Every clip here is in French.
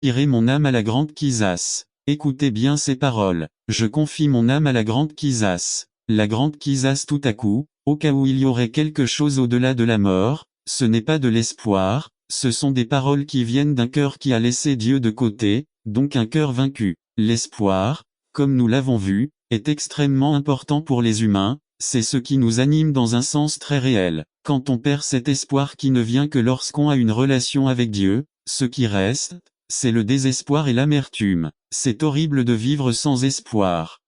Irez mon âme à la grande Quisas. Écoutez bien ces paroles. Je confie mon âme à la grande Quisas. La grande Quisas tout à coup, au cas où il y aurait quelque chose au-delà de la mort, ce n'est pas de l'espoir, ce sont des paroles qui viennent d'un cœur qui a laissé Dieu de côté, donc un cœur vaincu. L'espoir, comme nous l'avons vu, est extrêmement important pour les humains, c'est ce qui nous anime dans un sens très réel. Quand on perd cet espoir qui ne vient que lorsqu'on a une relation avec Dieu, ce qui reste, c'est le désespoir et l'amertume. C'est horrible de vivre sans espoir.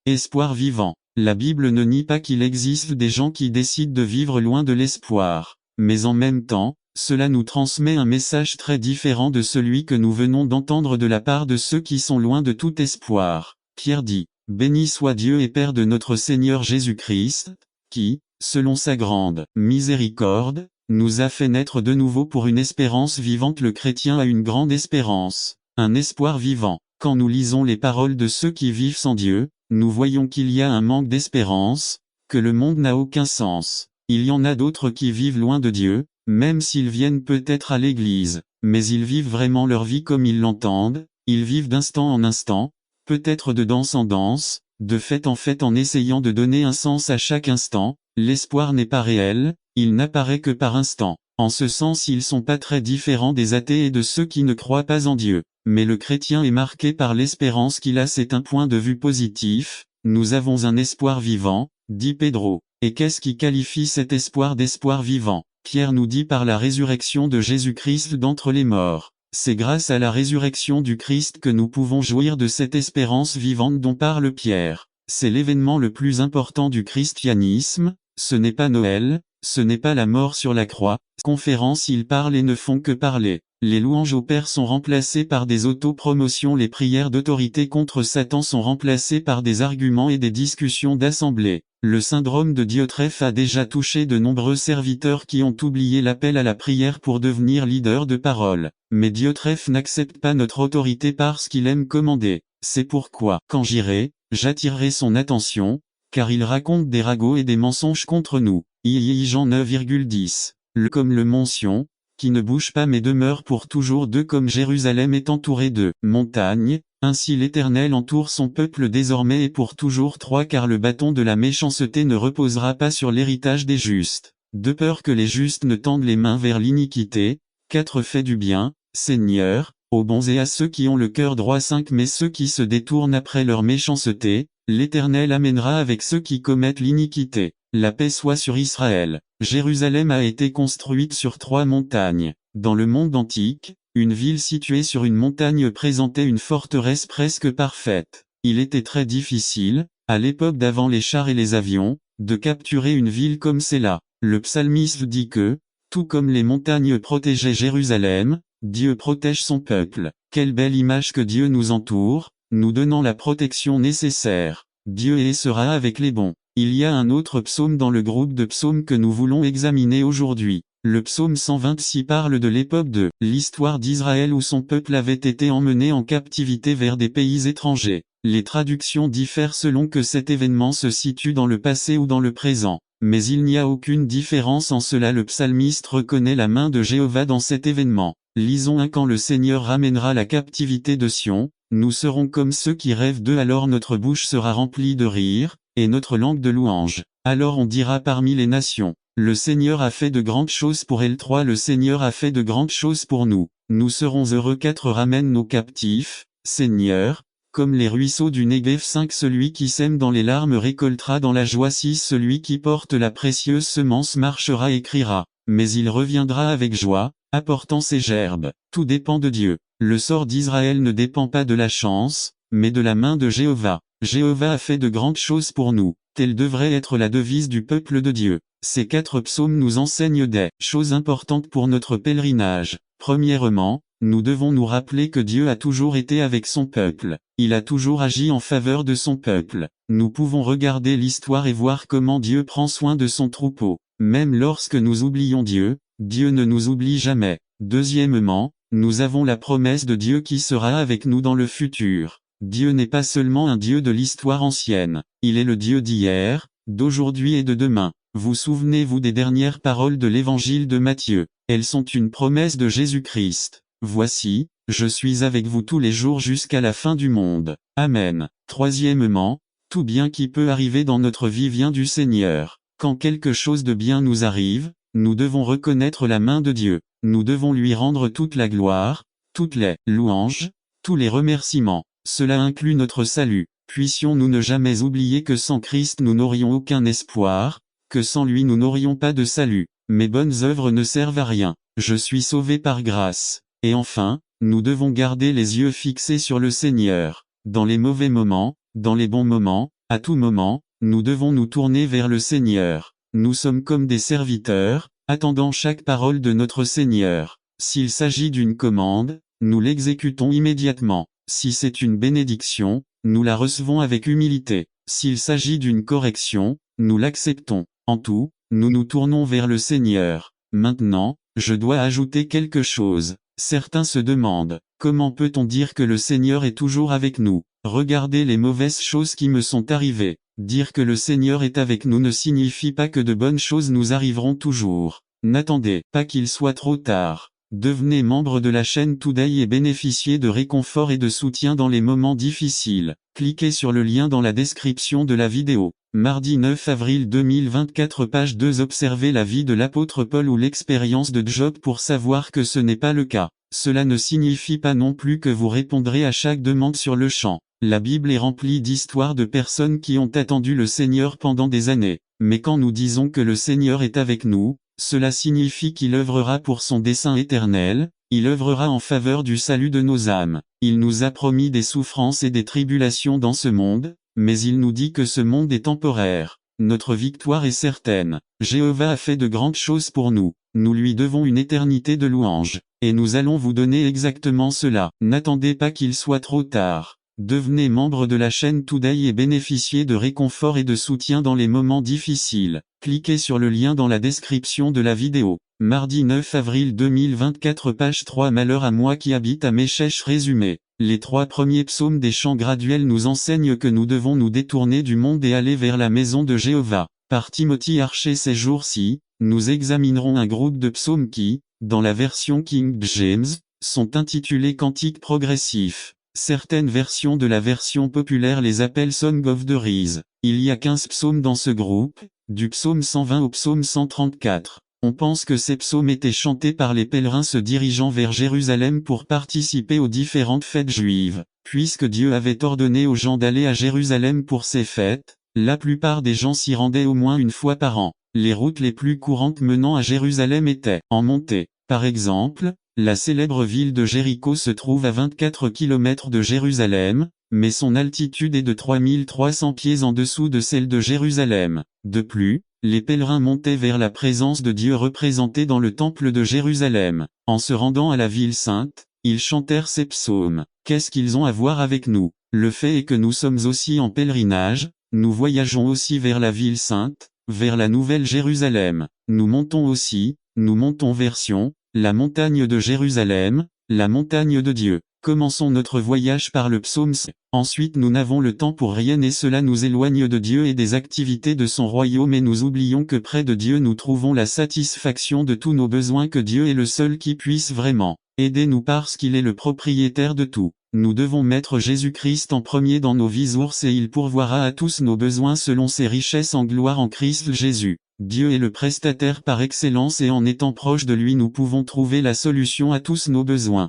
Espoir vivant. La Bible ne nie pas qu'il existe des gens qui décident de vivre loin de l'espoir. Mais en même temps, cela nous transmet un message très différent de celui que nous venons d'entendre de la part de ceux qui sont loin de tout espoir. Pierre dit, « Béni soit Dieu et Père de notre Seigneur Jésus-Christ, qui, selon sa grande miséricorde, nous a fait naître de nouveau pour une espérance vivante. » Le chrétien a une grande espérance, un espoir vivant. Quand nous lisons les paroles de ceux qui vivent sans Dieu, nous voyons qu'il y a un manque d'espérance, que le monde n'a aucun sens. Il y en a d'autres qui vivent loin de Dieu, même s'ils viennent peut-être à l'église, mais ils vivent vraiment leur vie comme ils l'entendent, ils vivent d'instant en instant, peut-être de danse en danse, de fête en fête en essayant de donner un sens à chaque instant. L'espoir n'est pas réel, il n'apparaît que par instant. En ce sens ils sont pas très différents des athées et de ceux qui ne croient pas en Dieu. Mais le chrétien est marqué par l'espérance qu'il a, c'est un point de vue positif. Nous avons un espoir vivant, dit Pedro. Et qu'est-ce qui qualifie cet espoir d'espoir vivant? Pierre nous dit par la résurrection de Jésus-Christ d'entre les morts. C'est grâce à la résurrection du Christ que nous pouvons jouir de cette espérance vivante dont parle Pierre. C'est l'événement le plus important du christianisme, ce n'est pas Noël, ce n'est pas la mort sur la croix. Conférences, ils parlent et ne font que parler. Les louanges au Père sont remplacées par des autopromotions, les prières d'autorité contre Satan sont remplacées par des arguments et des discussions d'assemblée. Le syndrome de Diotrephe a déjà touché de nombreux serviteurs qui ont oublié l'appel à la prière pour devenir leader de parole. Mais Diotrephe n'accepte pas notre autorité parce qu'il aime commander. C'est pourquoi, quand j'irai, j'attirerai son attention, car il raconte des ragots et des mensonges contre nous. Jean 9,10. Comme le mont Sion, qui ne bouge pas mais demeure pour toujours. Comme Jérusalem est entourée de montagnes, ainsi l'Éternel entoure son peuple désormais et pour toujours. Car le bâton de la méchanceté ne reposera pas sur l'héritage des justes, de peur que les justes ne tendent les mains vers l'iniquité. 4 Fais du bien, Seigneur, aux bons et à ceux qui ont le cœur droit. 5 Mais ceux qui se détournent après leur méchanceté, l'Éternel amènera avec ceux qui commettent l'iniquité. La paix soit sur Israël. Jérusalem a été construite sur 3 montagnes. Dans le monde antique, une ville située sur une montagne présentait une forteresse presque parfaite. Il était très difficile, à l'époque d'avant les chars et les avions, de capturer une ville comme celle-là. Le psalmiste dit que, tout comme les montagnes protégeaient Jérusalem, Dieu protège son peuple. Quelle belle image que Dieu nous entoure, nous donnant la protection nécessaire. Dieu est et sera avec les bons. Il y a un autre psaume dans le groupe de psaumes que nous voulons examiner aujourd'hui. Le psaume 126 parle de l'époque de l'histoire d'Israël où son peuple avait été emmené en captivité vers des pays étrangers. Les traductions diffèrent selon que cet événement se situe dans le passé ou dans le présent. Mais il n'y a aucune différence en cela. Le psalmiste reconnaît la main de Jéhovah dans cet événement. Lisons quand le Seigneur ramènera la captivité de Sion, nous serons comme ceux qui rêvent d'eux, alors notre bouche sera remplie de rire, et notre langue de louange. Alors on dira parmi les nations, le Seigneur a fait de grandes choses pour elle. 3 Le Seigneur a fait de grandes choses pour nous. Nous serons heureux. 4 Ramène nos captifs, Seigneur, comme les ruisseaux du Négev. 5 Celui qui sème dans les larmes récoltera dans la joie. 6 Celui qui porte la précieuse semence marchera et criera, mais il reviendra avec joie, apportant ses gerbes. Tout dépend de Dieu. Le sort d'Israël ne dépend pas de la chance, mais de la main de Jéhovah. Jéhovah a fait de grandes choses pour nous. Telle devrait être la devise du peuple de Dieu. Ces 4 psaumes nous enseignent des choses importantes pour notre pèlerinage. Premièrement, nous devons nous rappeler que Dieu a toujours été avec son peuple. Il a toujours agi en faveur de son peuple. Nous pouvons regarder l'histoire et voir comment Dieu prend soin de son troupeau. Même lorsque nous oublions Dieu, Dieu ne nous oublie jamais. Deuxièmement, nous avons la promesse de Dieu qui sera avec nous dans le futur. Dieu n'est pas seulement un Dieu de l'histoire ancienne, il est le Dieu d'hier, d'aujourd'hui et de demain. Vous souvenez-vous des dernières paroles de l'évangile de Matthieu? Elles sont une promesse de Jésus-Christ. Voici, je suis avec vous tous les jours jusqu'à la fin du monde. Amen. Troisièmement, tout bien qui peut arriver dans notre vie vient du Seigneur. Quand quelque chose de bien nous arrive, nous devons reconnaître la main de Dieu. Nous devons lui rendre toute la gloire, toutes les louanges, tous les remerciements. Cela inclut notre salut. Puissions-nous ne jamais oublier que sans Christ nous n'aurions aucun espoir, que sans lui nous n'aurions pas de salut. Mes bonnes œuvres ne servent à rien. Je suis sauvé par grâce. Et enfin, nous devons garder les yeux fixés sur le Seigneur. Dans les mauvais moments, dans les bons moments, à tout moment, nous devons nous tourner vers le Seigneur. Nous sommes comme des serviteurs, attendant chaque parole de notre Seigneur. S'il s'agit d'une commande, nous l'exécutons immédiatement. Si c'est une bénédiction, nous la recevons avec humilité. S'il s'agit d'une correction, nous l'acceptons. En tout, nous nous tournons vers le Seigneur. Maintenant, je dois ajouter quelque chose. Certains se demandent, comment peut-on dire que le Seigneur est toujours avec nous? Regardez les mauvaises choses qui me sont arrivées. Dire que le Seigneur est avec nous ne signifie pas que de bonnes choses nous arriveront toujours. N'attendez pas qu'il soit trop tard. Devenez membre de la chaîne Today et bénéficiez de réconfort et de soutien dans les moments difficiles. Cliquez sur le lien dans la description de la vidéo. Mardi 9 avril 2024 page 2 Observez la vie de l'apôtre Paul ou l'expérience de Job pour savoir que ce n'est pas le cas. Cela ne signifie pas non plus que vous répondrez à chaque demande sur le champ. La Bible est remplie d'histoires de personnes qui ont attendu le Seigneur pendant des années. Mais quand nous disons que le Seigneur est avec nous, cela signifie qu'il œuvrera pour son dessein éternel, il œuvrera en faveur du salut de nos âmes. Il nous a promis des souffrances et des tribulations dans ce monde, mais il nous dit que ce monde est temporaire. Notre victoire est certaine. Jéhovah a fait de grandes choses pour nous. Nous lui devons une éternité de louanges. Et nous allons vous donner exactement cela. N'attendez pas qu'il soit trop tard. Devenez membre de la chaîne Today et bénéficiez de réconfort et de soutien dans les moments difficiles. Cliquez sur le lien dans la description de la vidéo. Mardi 9 avril 2024 page 3 Malheur à moi qui habite à Méchèche résumé. Les 3 premiers psaumes des chants graduels nous enseignent que nous devons nous détourner du monde et aller vers la maison de Jéhovah. Par Timothy Archer ces jours-ci, nous examinerons un groupe de psaumes qui, dans la version King James, sont intitulés Cantiques progressifs. Certaines versions de la version populaire les appellent Song of the Rise. Il y a 15 psaumes dans ce groupe, du psaume 120 au psaume 134. On pense que ces psaumes étaient chantés par les pèlerins se dirigeant vers Jérusalem pour participer aux différentes fêtes juives. Puisque Dieu avait ordonné aux gens d'aller à Jérusalem pour ces fêtes, la plupart des gens s'y rendaient au moins une fois par an. Les routes les plus courantes menant à Jérusalem étaient en montée. Par exemple, la célèbre ville de Jéricho se trouve à 24 km de Jérusalem, mais son altitude est de 3300 pieds en dessous de celle de Jérusalem. De plus, les pèlerins montaient vers la présence de Dieu représentée dans le temple de Jérusalem. En se rendant à la ville sainte, ils chantèrent ces psaumes. Qu'est-ce qu'ils ont à voir avec nous? Le fait est que nous sommes aussi en pèlerinage, nous voyageons aussi vers la ville sainte, vers la nouvelle Jérusalem. Nous montons vers Sion, la montagne de Jérusalem, la montagne de Dieu. Commençons notre voyage par le psaume 5. Ensuite nous n'avons le temps pour rien et cela nous éloigne de Dieu et des activités de son royaume et nous oublions que près de Dieu nous trouvons la satisfaction de tous nos besoins que Dieu est le seul qui puisse vraiment aider-nous parce qu'il est le propriétaire de tout. Nous devons mettre Jésus-Christ en premier dans nos vies et il pourvoira à tous nos besoins selon ses richesses en gloire en Christ Jésus. Dieu est le prestataire par excellence et en étant proche de lui nous pouvons trouver la solution à tous nos besoins.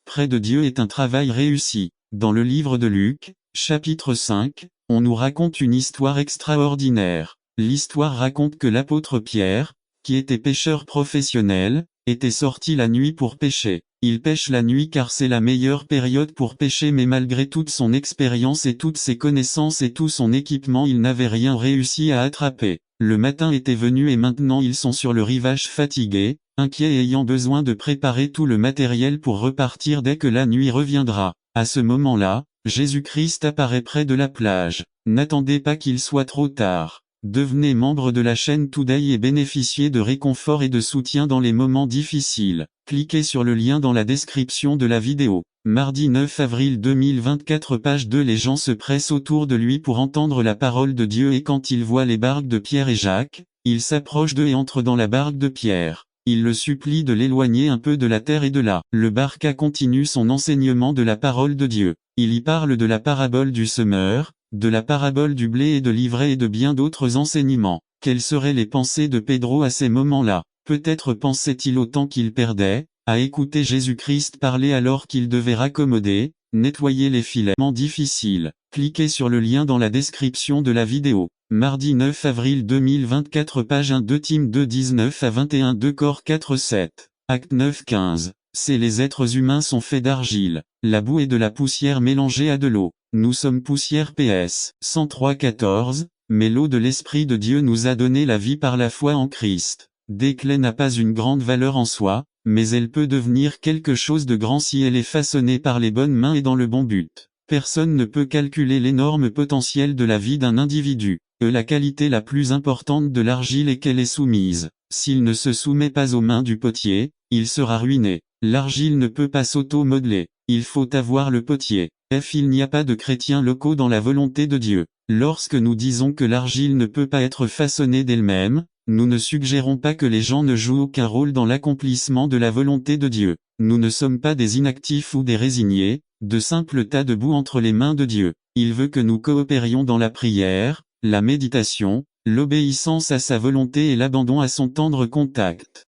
Près de Dieu est un travail réussi. Dans le livre de Luc, chapitre 5, on nous raconte une histoire extraordinaire. L'histoire raconte que l'apôtre Pierre, qui était pêcheur professionnel, était sorti la nuit pour pêcher. Il pêche la nuit car c'est la meilleure période pour pêcher mais malgré toute son expérience et toutes ses connaissances et tout son équipement il n'avait rien réussi à attraper. Le matin était venu et maintenant ils sont sur le rivage fatigués, inquiets et ayant besoin de préparer tout le matériel pour repartir dès que la nuit reviendra. À ce moment-là, Jésus-Christ apparaît près de la plage. N'attendez pas qu'il soit trop tard. Devenez membre de la chaîne Today et bénéficiez de réconfort et de soutien dans les moments difficiles. Cliquez sur le lien dans la description de la vidéo. Mardi 9 avril 2024 page 2 Les gens se pressent autour de lui pour entendre la parole de Dieu et quand ils voient les barques de Pierre et Jacques, ils s'approchent d'eux et entrent dans la barque de Pierre. Il le supplie de l'éloigner un peu de la terre et de là. Le Barca continue son enseignement de la parole de Dieu. Il y parle de la parabole du semeur, de la parabole du blé et de l'ivraie et de bien d'autres enseignements. Quelles seraient les pensées de Pedro à ces moments-là? Peut-être pensait-il au temps qu'il perdait, à écouter Jésus-Christ parler alors qu'il devait raccommoder, nettoyer les filaments difficiles. Cliquez sur le lien dans la description de la vidéo. Mardi 9 avril 2024 page 1 2 Tim 2 19 à 21 2 Corps 4 7. Acte 9 15. Les êtres humains sont faits d'argile, la boue et de la poussière mélangée à de l'eau. Nous sommes poussière PS 103 14, mais l'eau de l'Esprit de Dieu nous a donné la vie par la foi en Christ. Déclé n'a pas une grande valeur en soi, mais elle peut devenir quelque chose de grand si elle est façonnée par les bonnes mains et dans le bon but. Personne ne peut calculer l'énorme potentiel de la vie d'un individu. La qualité la plus importante de l'argile est qu'elle est soumise. S'il ne se soumet pas aux mains du potier, il sera ruiné. L'argile ne peut pas s'auto-modeler. Il faut avoir le potier. Il n'y a pas de chrétiens locaux dans la volonté de Dieu. Lorsque nous disons que l'argile ne peut pas être façonnée d'elle-même, nous ne suggérons pas que les gens ne jouent aucun rôle dans l'accomplissement de la volonté de Dieu. Nous ne sommes pas des inactifs ou des résignés, de simples tas de boue entre les mains de Dieu. Il veut que nous coopérions dans la prière, la méditation, l'obéissance à sa volonté et l'abandon à son tendre contact.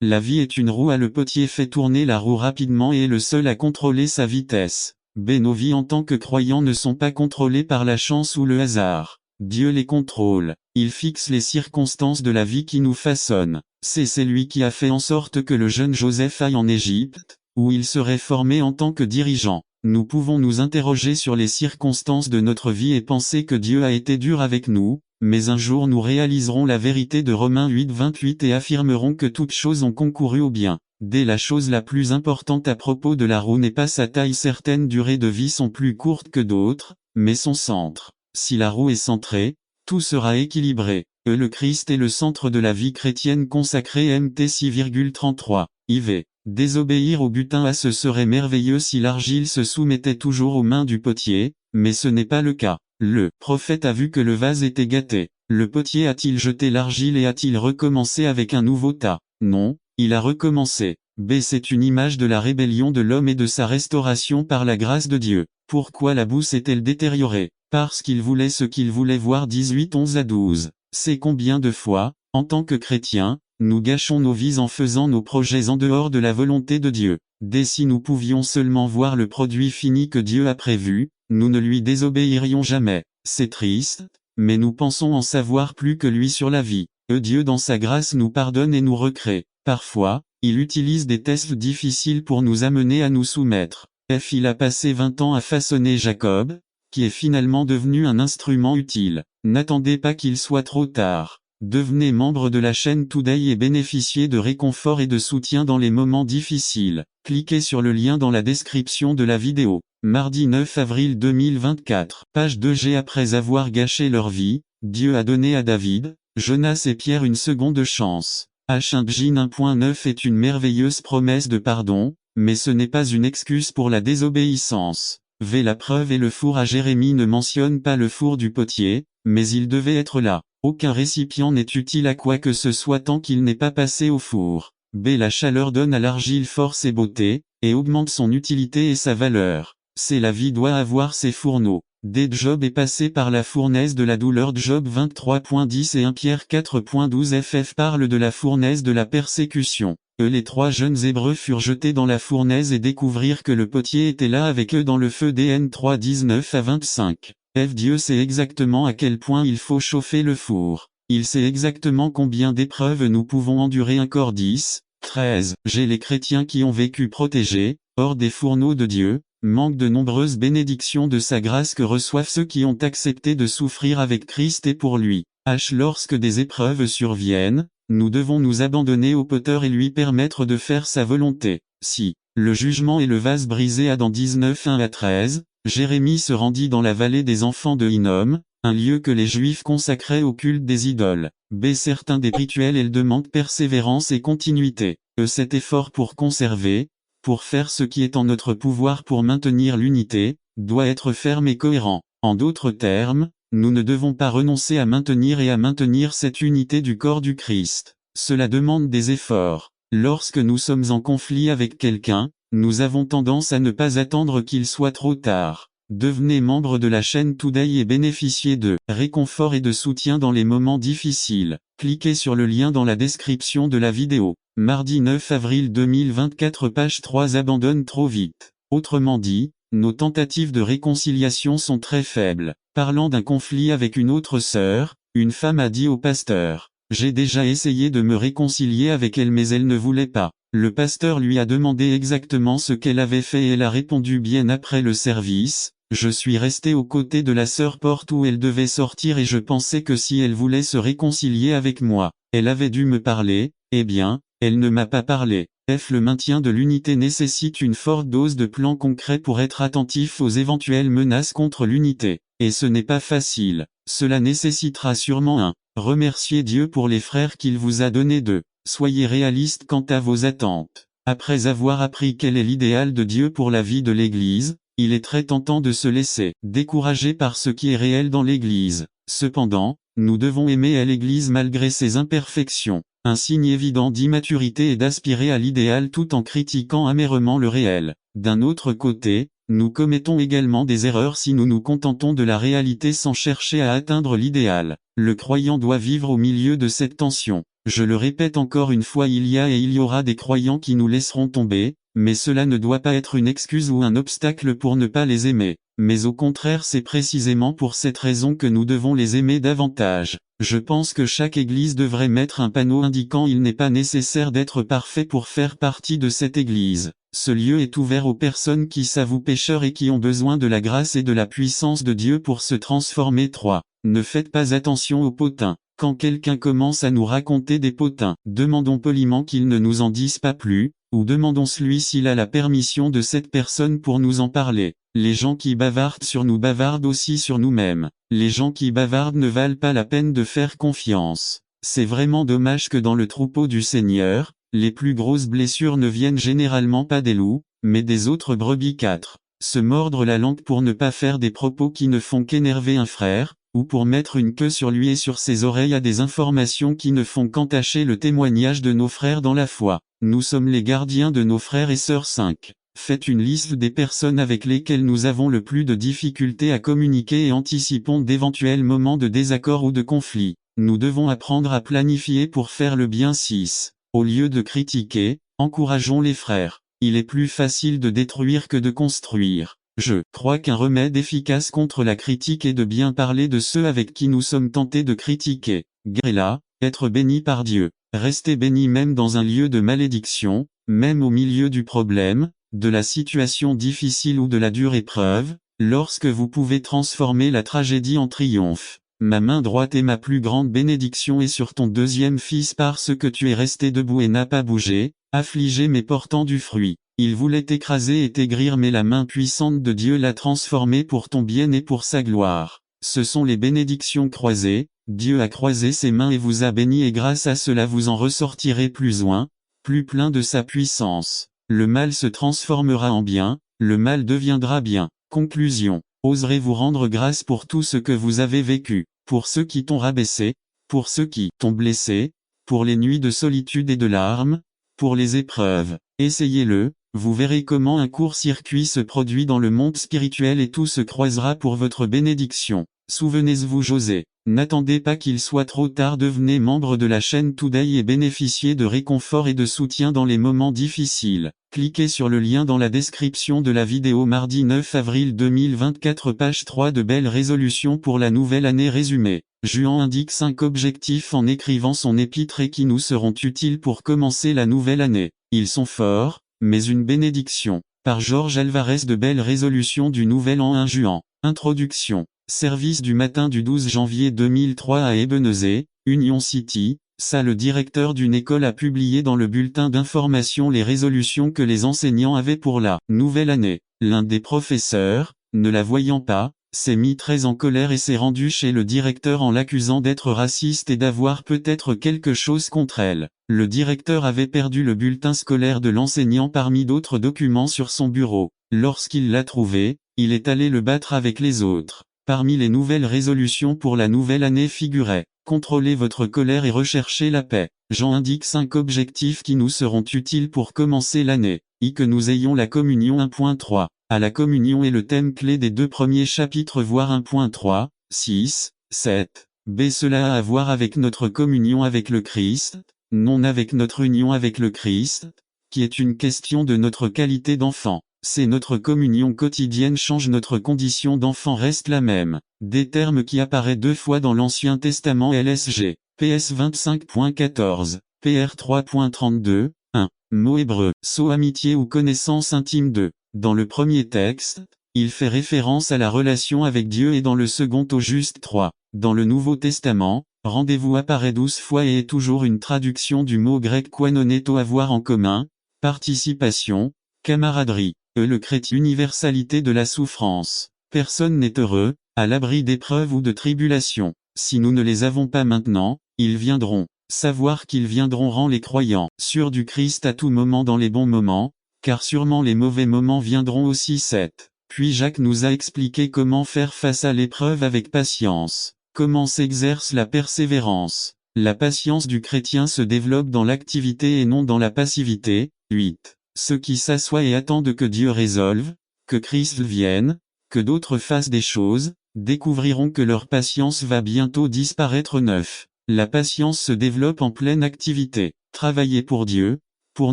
La vie est une roue, le potier fait tourner la roue rapidement et est le seul à contrôler sa vitesse. Nos vies en tant que croyants ne sont pas contrôlées par la chance ou le hasard. Dieu les contrôle. Il fixe les circonstances de la vie qui nous façonnent. C'est lui qui a fait en sorte que le jeune Joseph aille en Égypte, où il serait formé en tant que dirigeant. Nous pouvons nous interroger sur les circonstances de notre vie et penser que Dieu a été dur avec nous, mais un jour nous réaliserons la vérité de Romains 8:28 et affirmerons que toutes choses ont concouru au bien. La chose la plus importante à propos de la roue n'est pas sa taille. Certaines durées de vie sont plus courtes que d'autres, mais son centre. Si la roue est centrée, tout sera équilibré. Le Christ est le centre de la vie chrétienne consacrée. MT 6,33. IV. Désobéir au butin. Ce serait merveilleux si l'argile se soumettait toujours aux mains du potier, mais ce n'est pas le cas. Le prophète a vu que le vase était gâté. Le potier a-t-il jeté l'argile et a-t-il recommencé avec un nouveau tas? Non, il a recommencé. C'est une image de la rébellion de l'homme et de sa restauration par la grâce de Dieu. Pourquoi la boue s'est-elle détériorée? Parce qu'il voulait ce qu'il voulait voir. 18 11 à 12. C'est combien de fois, en tant que chrétiens, nous gâchons nos vies en faisant nos projets en dehors de la volonté de Dieu. Si nous pouvions seulement voir le produit fini que Dieu a prévu, nous ne lui désobéirions jamais. C'est triste, mais nous pensons en savoir plus que lui sur la vie. Dieu dans sa grâce nous pardonne et nous recrée. Parfois, il utilise des tests difficiles pour nous amener à nous soumettre. Il a passé 20 ans à façonner Jacob, qui est finalement devenu un instrument utile. N'attendez pas qu'il soit trop tard. Devenez membre de la chaîne Today et bénéficiez de réconfort et de soutien dans les moments difficiles. Cliquez sur le lien dans la description de la vidéo. Mardi 9 avril 2024. Page 2G. Après avoir gâché leur vie, Dieu a donné à David, Jonas et Pierre une seconde chance. H1 1.9 est une merveilleuse promesse de pardon, mais ce n'est pas une excuse pour la désobéissance. La preuve et le four à Jérémie ne mentionnent pas le four du potier, mais il devait être là. Aucun récipient n'est utile à quoi que ce soit tant qu'il n'est pas passé au four. La chaleur donne à l'argile force et beauté, et augmente son utilité et sa valeur. La vie doit avoir ses fourneaux. Job est passé par la fournaise de la douleur. Job 23.10 et 1 Pierre 4.12 FF parle de la fournaise de la persécution. Les trois jeunes Hébreux furent jetés dans la fournaise et découvrirent que le potier était là avec eux dans le feu. DN 3:19 à 25. Dieu sait exactement à quel point il faut chauffer le four. Il sait exactement combien d'épreuves nous pouvons endurer. 1 Corps 10, 13. Les chrétiens qui ont vécu protégés, hors des fourneaux de Dieu, manquent de nombreuses bénédictions de sa grâce que reçoivent ceux qui ont accepté de souffrir avec Christ et pour lui. Lorsque des épreuves surviennent, nous devons nous abandonner au Poteur et lui permettre de faire sa volonté. Si le jugement et le vase brisé. Adam 19 1 à 13, Jérémie se rendit dans la vallée des enfants de Hinnom, un lieu que les Juifs consacraient au culte des idoles. Certains des rituels et demandent persévérance et continuité. Cet effort pour conserver, pour faire ce qui est en notre pouvoir pour maintenir l'unité, doit être ferme et cohérent. En d'autres termes, nous ne devons pas renoncer à maintenir cette unité du corps du Christ. Cela demande des efforts. Lorsque nous sommes en conflit avec quelqu'un, nous avons tendance à ne pas attendre qu'il soit trop tard. Devenez membre de la chaîne Today et bénéficiez de réconfort et de soutien dans les moments difficiles. Cliquez sur le lien dans la description de la vidéo. Mardi 9 avril 2024 page 3 abandonne trop vite. Autrement dit, nos tentatives de réconciliation sont très faibles. Parlant d'un conflit avec une autre sœur, une femme a dit au pasteur: « J'ai déjà essayé de me réconcilier avec elle mais elle ne voulait pas. » Le pasteur lui a demandé exactement ce qu'elle avait fait et elle a répondu bien après le service: « Je suis resté aux côtés de la sœur porte où elle devait sortir et je pensais que si elle voulait se réconcilier avec moi, elle avait dû me parler, eh bien, elle ne m'a pas parlé. » Le maintien de l'unité nécessite une forte dose de plans concrets pour être attentif aux éventuelles menaces contre l'unité. Et ce n'est pas facile. Cela nécessitera sûrement remercier Dieu pour les frères qu'il vous a donnés d'eux. Soyez réaliste quant à vos attentes. Après avoir appris quel est l'idéal de Dieu pour la vie de l'Église, il est très tentant de se laisser décourager par ce qui est réel dans l'Église. Cependant, nous devons aimer l'Église malgré ses imperfections. Un signe évident d'immaturité est d'aspirer à l'idéal tout en critiquant amèrement le réel. D'un autre côté, nous commettons également des erreurs si nous nous contentons de la réalité sans chercher à atteindre l'idéal. Le croyant doit vivre au milieu de cette tension. Je le répète encore une fois, il y a et il y aura des croyants qui nous laisseront tomber, mais cela ne doit pas être une excuse ou un obstacle pour ne pas les aimer. Mais au contraire, c'est précisément pour cette raison que nous devons les aimer davantage. Je pense que chaque église devrait mettre un panneau indiquant « Il n'est pas nécessaire d'être parfait pour faire partie de cette église. Ce lieu est ouvert aux personnes qui s'avouent pécheurs et qui ont besoin de la grâce et de la puissance de Dieu pour se transformer. » 3. Ne faites pas attention aux potins. Quand quelqu'un commence à nous raconter des potins, demandons poliment qu'il ne nous en dise pas plus, ou demandons-lui s'il a la permission de cette personne pour nous en parler. Les gens qui bavardent sur nous bavardent aussi sur nous-mêmes. Les gens qui bavardent ne valent pas la peine de faire confiance. C'est vraiment dommage que dans le troupeau du Seigneur, les plus grosses blessures ne viennent généralement pas des loups, mais des autres brebis. 4. Se mordre la langue pour ne pas faire des propos qui ne font qu'énerver un frère, ou pour mettre une queue sur lui et sur ses oreilles à des informations qui ne font qu'entacher le témoignage de nos frères dans la foi. Nous sommes les gardiens de nos frères et sœurs. 5. Faites une liste des personnes avec lesquelles nous avons le plus de difficultés à communiquer et anticipons d'éventuels moments de désaccord ou de conflit. Nous devons apprendre à planifier pour faire le bien. 6. Au lieu de critiquer, encourageons les frères. Il est plus facile de détruire que de construire. Je crois qu'un remède efficace contre la critique est de bien parler de ceux avec qui nous sommes tentés de critiquer. Grella, être béni par Dieu. Restez béni même dans un lieu de malédiction, même au milieu du problème, de la situation difficile ou de la dure épreuve, lorsque vous pouvez transformer la tragédie en triomphe. Ma main droite est ma plus grande bénédiction et sur ton deuxième fils parce que tu es resté debout et n'as pas bougé, affligé mais portant du fruit. Il voulait t'écraser et t'aigrir mais la main puissante de Dieu l'a transformé pour ton bien et pour sa gloire. Ce sont les bénédictions croisées. Dieu a croisé ses mains et vous a béni et grâce à cela vous en ressortirez plus loin, plus plein de sa puissance. Le mal se transformera en bien, le mal deviendra bien. Conclusion. Oserez-vous rendre grâce pour tout ce que vous avez vécu, pour ceux qui t'ont rabaissé, pour ceux qui t'ont blessé, pour les nuits de solitude et de larmes, pour les épreuves. Essayez-le, vous verrez comment un court-circuit se produit dans le monde spirituel et tout se croisera pour votre bénédiction. Souvenez-vous José. N'attendez pas qu'il soit trop tard, devenez membre de la chaîne Today et bénéficiez de réconfort et de soutien dans les moments difficiles. Cliquez sur le lien dans la description de la vidéo. Mardi 9 avril 2024 page 3 de belles résolutions pour la nouvelle année résumée. Juan indique 5 objectifs en écrivant son épître et qui nous seront utiles pour commencer la nouvelle année. Ils sont forts, mais une bénédiction. Par Georges Alvarez. De belles résolutions du nouvel an. 1 Juan. Introduction. Service du matin du 12 janvier 2003 à Ebenezer, Union City. Ça, le directeur d'une école a publié dans le bulletin d'information les résolutions que les enseignants avaient pour la nouvelle année. L'un des professeurs, ne la voyant pas, s'est mis très en colère et s'est rendu chez le directeur en l'accusant d'être raciste et d'avoir peut-être quelque chose contre elle. Le directeur avait perdu le bulletin scolaire de l'enseignant parmi d'autres documents sur son bureau. Lorsqu'il l'a trouvé, il est allé le battre avec les autres. Parmi les nouvelles résolutions pour la nouvelle année figurait « Contrôlez votre colère et recherchez la paix ». Jean indique 5 objectifs qui nous seront utiles pour commencer l'année. Que nous ayons la communion 1.3. À la communion est le thème clé des 2 premiers chapitres voire 1.3, 6, 7. Cela a à voir avec notre communion avec le Christ, non avec notre union avec le Christ, qui est une question de notre qualité d'enfant. C'est notre communion quotidienne change, notre condition d'enfant reste la même. Des termes qui apparaissent 2 fois dans l'Ancien Testament LSG. PS 25.14, PR 3.32, 1. Mot hébreu, so amitié ou connaissance intime de. Dans le premier texte, il fait référence à la relation avec Dieu et dans le second au juste 3. Dans le Nouveau Testament, rendez-vous apparaît 12 fois et est toujours une traduction du mot grec koinoneto, avoir en commun, participation, camaraderie. Le chrétien, universalité de la souffrance. Personne n'est heureux, à l'abri d'épreuves ou de tribulations. Si nous ne les avons pas maintenant, ils viendront. Savoir qu'ils viendront rend les croyants sûrs du Christ à tout moment dans les bons moments, car sûrement les mauvais moments viendront aussi. 7. Puis Jacques nous a expliqué comment faire face à l'épreuve avec patience. Comment s'exerce la persévérance. La patience du chrétien se développe dans l'activité et non dans la passivité. 8. Ceux qui s'assoient et attendent que Dieu résolve, que Christ vienne, que d'autres fassent des choses, découvriront que leur patience va bientôt disparaître. 9. La patience se développe en pleine activité. Travaillez pour Dieu, pour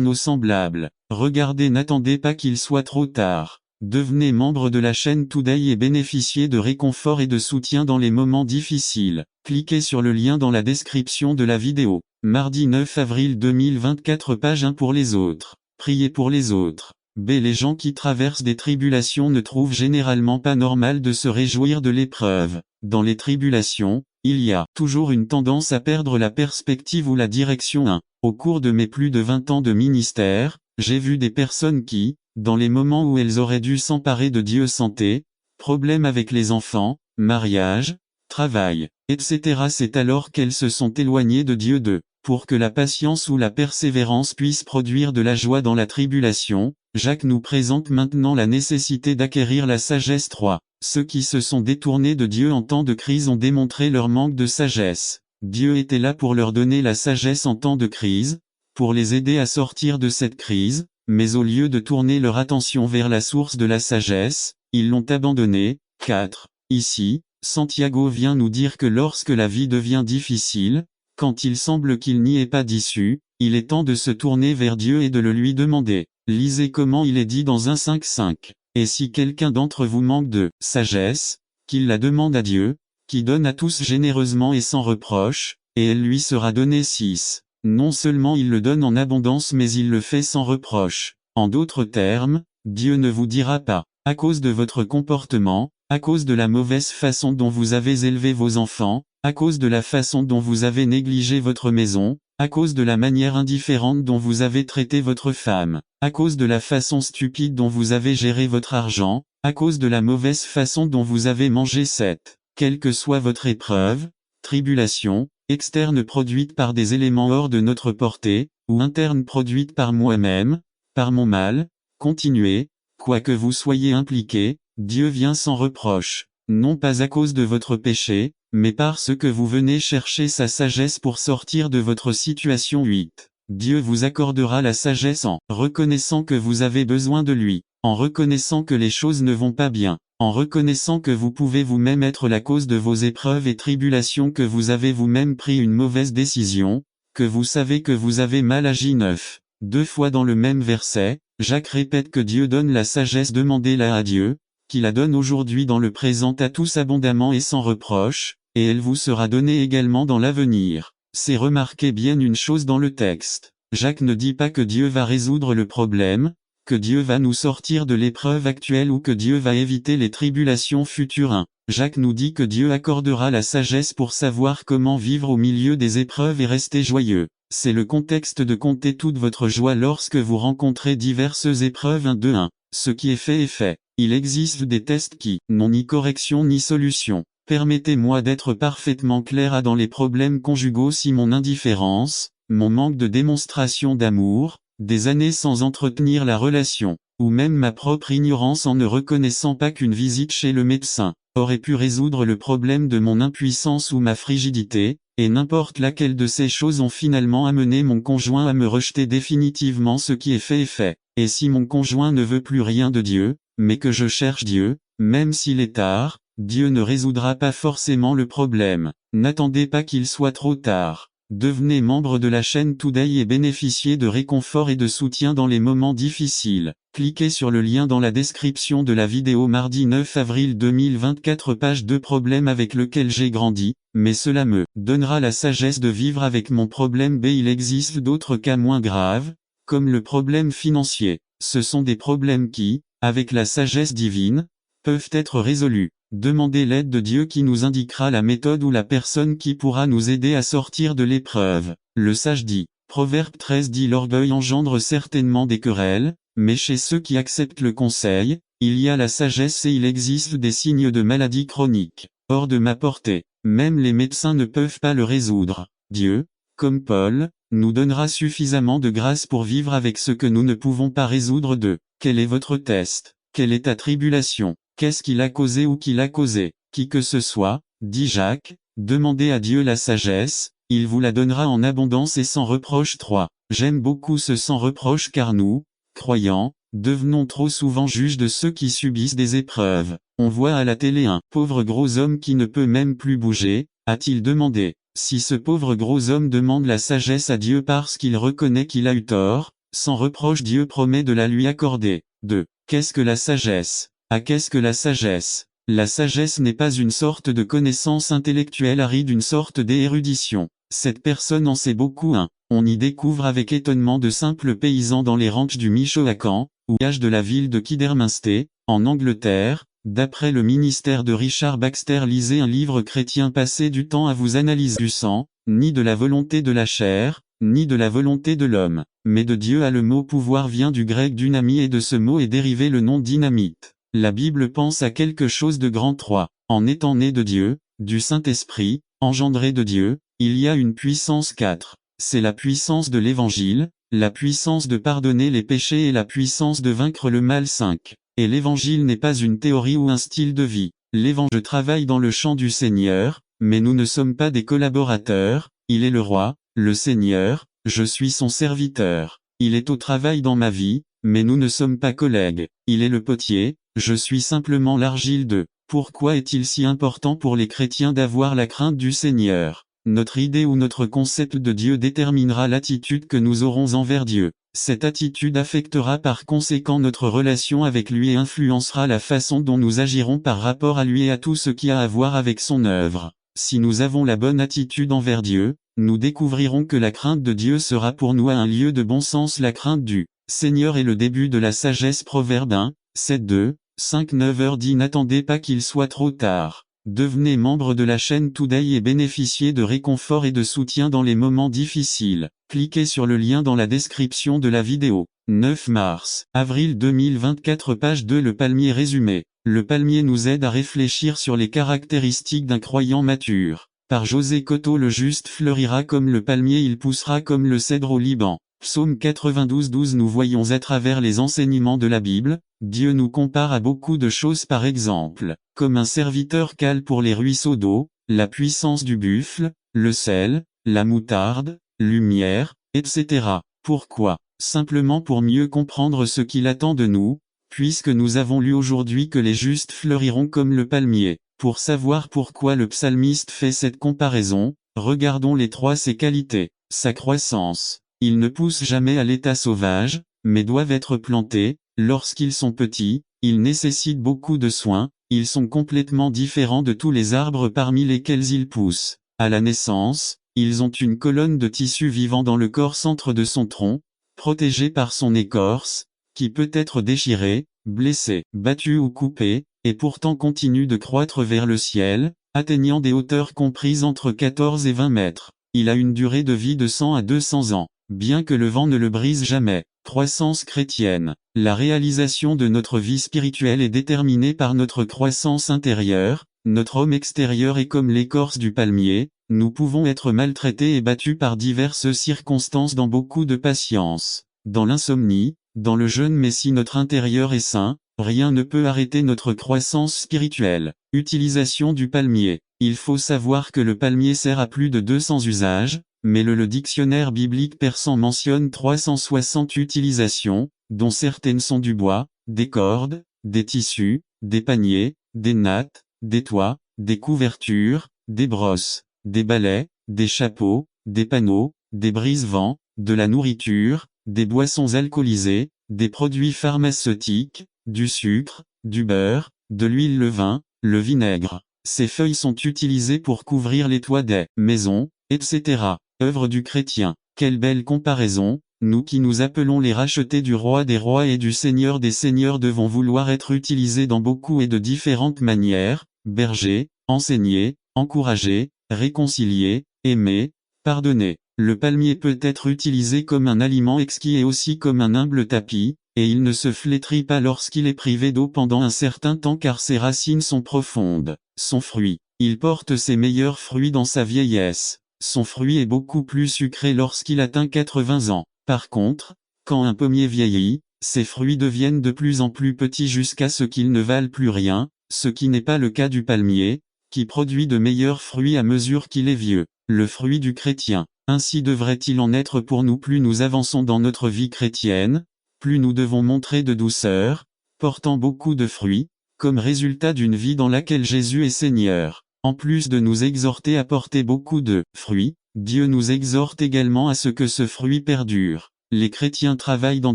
nos semblables. Regardez, n'attendez pas qu'il soit trop tard. Devenez membre de la chaîne Today et bénéficiez de réconfort et de soutien dans les moments difficiles. Cliquez sur le lien dans la description de la vidéo. Mardi 9 avril 2024, page 1 pour les autres. Priez pour les autres. Les gens qui traversent des tribulations ne trouvent généralement pas normal de se réjouir de l'épreuve. Dans les tribulations, il y a toujours une tendance à perdre la perspective ou la direction. 1. Au cours de mes plus de 20 ans de ministère, j'ai vu des personnes qui, dans les moments où elles auraient dû s'emparer de Dieu, santé, problèmes avec les enfants, mariage, travail, etc., c'est alors qu'elles se sont éloignées de Dieu. 2. Pour que la patience ou la persévérance puisse produire de la joie dans la tribulation, Jacques nous présente maintenant la nécessité d'acquérir la sagesse. 3. Ceux qui se sont détournés de Dieu en temps de crise ont démontré leur manque de sagesse. Dieu était là pour leur donner la sagesse en temps de crise, pour les aider à sortir de cette crise, mais au lieu de tourner leur attention vers la source de la sagesse, ils l'ont abandonnée. 4. Ici, Santiago vient nous dire que lorsque la vie devient difficile, quand il semble qu'il n'y ait pas d'issue, il est temps de se tourner vers Dieu et de le lui demander. Lisez comment il est dit dans 1,5. Et si quelqu'un d'entre vous manque de sagesse, qu'il la demande à Dieu, qui donne à tous généreusement et sans reproche, et elle lui sera donnée. 6. Non seulement il le donne en abondance mais il le fait sans reproche. En d'autres termes, Dieu ne vous dira pas, à cause de votre comportement, à cause de la mauvaise façon dont vous avez élevé vos enfants, à cause de la façon dont vous avez négligé votre maison, à cause de la manière indifférente dont vous avez traité votre femme, à cause de la façon stupide dont vous avez géré votre argent, à cause de la mauvaise façon dont vous avez mangé. 7. Quelle que soit votre épreuve, tribulation, externe produite par des éléments hors de notre portée, ou interne produite par moi-même, par mon mal, continuez, quoi que vous soyez impliqué, Dieu vient sans reproche, non pas à cause de votre péché, mais parce que vous venez chercher sa sagesse pour sortir de votre situation. 8. Dieu vous accordera la sagesse en reconnaissant que vous avez besoin de lui, en reconnaissant que les choses ne vont pas bien, en reconnaissant que vous pouvez vous-même être la cause de vos épreuves et tribulations, que vous avez vous-même pris une mauvaise décision, que vous savez que vous avez mal agi. 9. 2 fois dans le même verset, Jacques répète que Dieu donne la sagesse, demandez-la à Dieu, qui la donne aujourd'hui dans le présent à tous abondamment et sans reproche, et elle vous sera donnée également dans l'avenir. C'est remarquer bien une chose dans le texte. Jacques ne dit pas que Dieu va résoudre le problème, que Dieu va nous sortir de l'épreuve actuelle ou que Dieu va éviter les tribulations futures. 1. Jacques nous dit que Dieu accordera la sagesse pour savoir comment vivre au milieu des épreuves et rester joyeux. C'est le contexte de compter toute votre joie lorsque vous rencontrez diverses épreuves. 1. Ce qui est fait est fait. Il existe des tests qui n'ont ni correction ni solution. Permettez-moi d'être parfaitement clair dans les problèmes conjugaux. Si mon indifférence, mon manque de démonstration d'amour, des années sans entretenir la relation, ou même ma propre ignorance en ne reconnaissant pas qu'une visite chez le médecin aurait pu résoudre le problème de mon impuissance ou ma frigidité, et n'importe laquelle de ces choses ont finalement amené mon conjoint à me rejeter définitivement. Ce qui est fait est fait. Et si mon conjoint ne veut plus rien de Dieu, mais que je cherche Dieu, même s'il est tard, Dieu ne résoudra pas forcément le problème. N'attendez pas qu'il soit trop tard. Devenez membre de la chaîne Today et bénéficiez de réconfort et de soutien dans les moments difficiles. Cliquez sur le lien dans la description de la vidéo. Mardi 9 avril 2024, page 2. Problème avec lequel j'ai grandi, mais cela me donnera la sagesse de vivre avec mon problème. B. Il existe d'autres cas moins graves, comme le problème financier. Ce sont des problèmes qui, avec la sagesse divine, peuvent être résolus. Demandez l'aide de Dieu qui nous indiquera la méthode ou la personne qui pourra nous aider à sortir de l'épreuve. Le sage dit. Proverbe 13 dit: l'orgueil engendre certainement des querelles, mais chez ceux qui acceptent le conseil, il y a la sagesse et il existe des signes de maladie chronique, hors de ma portée. Même les médecins ne peuvent pas le résoudre. Dieu, comme Paul, nous donnera suffisamment de grâce pour vivre avec ce que nous ne pouvons pas résoudre. Quel est votre test? Quelle est ta tribulation? Qu'est-ce qui l'a causé ou qui l'a causé? Qui que ce soit, dit Jacques, demandez à Dieu la sagesse, il vous la donnera en abondance et sans reproche. 3. J'aime beaucoup ce sans reproche car nous, croyants, devenons trop souvent juges de ceux qui subissent des épreuves. On voit à la télé un pauvre gros homme qui ne peut même plus bouger, a-t-il demandé. Si ce pauvre gros homme demande la sagesse à Dieu parce qu'il reconnaît qu'il a eu tort, sans reproche Dieu promet de la lui accorder. 2. Qu'est-ce que la sagesse? Qu'est-ce que la sagesse? La sagesse n'est pas une sorte de connaissance intellectuelle aride, une sorte d'érudition. Cette personne en sait beaucoup. On y découvre avec étonnement de simples paysans dans les ranchs du Michoacán, ou de la ville de Kidderminster, en Angleterre. D'après le ministère de Richard Baxter, lisez un livre chrétien. Passez du temps à vous analyser du sang, ni de la volonté de la chair, ni de la volonté de l'homme, mais de Dieu. Le mot pouvoir vient du grec dynamie et de ce mot est dérivé le nom dynamite. La Bible pense à quelque chose de grand. 3. En étant né de Dieu, du Saint-Esprit, engendré de Dieu, il y a une puissance. 4. C'est la puissance de l'Évangile, la puissance de pardonner les péchés et la puissance de vaincre le mal. 5. Et l'Évangile n'est pas une théorie ou un style de vie. Je travaille dans le champ du Seigneur, mais nous ne sommes pas des collaborateurs. Il est le roi, le Seigneur, je suis son serviteur. Il est au travail dans ma vie, mais nous ne sommes pas collègues. Il est le potier, je suis simplement l'argile. Pourquoi est-il si important pour les chrétiens d'avoir la crainte du Seigneur? Notre idée ou notre concept de Dieu déterminera l'attitude que nous aurons envers Dieu. Cette attitude affectera par conséquent notre relation avec lui et influencera la façon dont nous agirons par rapport à lui et à tout ce qui a à voir avec son œuvre. Si nous avons la bonne attitude envers Dieu, nous découvrirons que la crainte de Dieu sera pour nous un lieu de bon sens. La crainte du Seigneur est le début de la sagesse. Proverbe 1, 7, 2, 5, 9 dit: n'attendez pas qu'il soit trop tard. Devenez membre de la chaîne Today et bénéficiez de réconfort et de soutien dans les moments difficiles. Cliquez sur le lien dans la description de la vidéo. 9 mars, avril 2024, page 2. Le palmier résumé. Le palmier nous aide à réfléchir sur les caractéristiques d'un croyant mature. Par José Cotto. Le juste fleurira comme le palmier, il poussera comme le cèdre au Liban. Psaume 92, 12. Nous voyons à travers les enseignements de la Bible, Dieu nous compare à beaucoup de choses. Par exemple, comme un serviteur cale pour les ruisseaux d'eau, la puissance du buffle, le sel, la moutarde, lumière, etc. Pourquoi? Simplement pour mieux comprendre ce qu'il attend de nous, puisque nous avons lu aujourd'hui que les justes fleuriront comme le palmier. Pour savoir pourquoi le psalmiste fait cette comparaison, regardons ses qualités. Sa croissance. Ils ne poussent jamais à l'état sauvage, mais doivent être plantés. Lorsqu'ils sont petits, ils nécessitent beaucoup de soins, ils sont complètement différents de tous les arbres parmi lesquels ils poussent. À la naissance, ils ont une colonne de tissu vivant dans le corps centre de son tronc, protégée par son écorce, qui peut être déchirée, blessée, battue ou coupée, et pourtant continue de croître vers le ciel, atteignant des hauteurs comprises entre 14 et 20 mètres. Il a une durée de vie de 100 à 200 ans. Bien que le vent ne le brise jamais. Croissance chrétienne. La réalisation de notre vie spirituelle est déterminée par notre croissance intérieure. Notre homme extérieur est comme l'écorce du palmier. Nous pouvons être maltraités et battus par diverses circonstances dans beaucoup de patience. Dans l'insomnie, dans le jeûne, mais si notre intérieur est sain, rien ne peut arrêter notre croissance spirituelle. Utilisation du palmier. Il faut savoir que le palmier sert à plus de 200 usages, mais le dictionnaire biblique persan mentionne 360 utilisations, dont certaines sont du bois, des cordes, des tissus, des paniers, des nattes, des toits, des couvertures, des brosses, des balais, des chapeaux, des panneaux, des brise-vents, de la nourriture, des boissons alcoolisées, des produits pharmaceutiques, du sucre, du beurre, de l'huile, le vin, le vinaigre. Ces feuilles sont utilisées pour couvrir les toits des maisons, etc. Œuvre du chrétien. Quelle belle comparaison, nous qui nous appelons les rachetés du roi des rois et du seigneur des seigneurs devons vouloir être utilisés dans beaucoup et de différentes manières, berger, enseigner, encourager, réconcilier, aimer, pardonner. Le palmier peut être utilisé comme un aliment exquis et aussi comme un humble tapis, et il ne se flétrit pas lorsqu'il est privé d'eau pendant un certain temps car ses racines sont profondes. Son fruit. Il porte ses meilleurs fruits dans sa vieillesse. Son fruit est beaucoup plus sucré lorsqu'il atteint 80 ans. Par contre, quand un pommier vieillit, ses fruits deviennent de plus en plus petits jusqu'à ce qu'ils ne valent plus rien, ce qui n'est pas le cas du palmier, qui produit de meilleurs fruits à mesure qu'il est vieux. Le fruit du chrétien. Ainsi devrait-il en être pour nous. Plus nous avançons dans notre vie chrétienne, plus nous devons montrer de douceur, portant beaucoup de fruits, comme résultat d'une vie dans laquelle Jésus est Seigneur. En plus de nous exhorter à porter beaucoup de fruits, Dieu nous exhorte également à ce que ce fruit perdure. Les chrétiens travaillent dans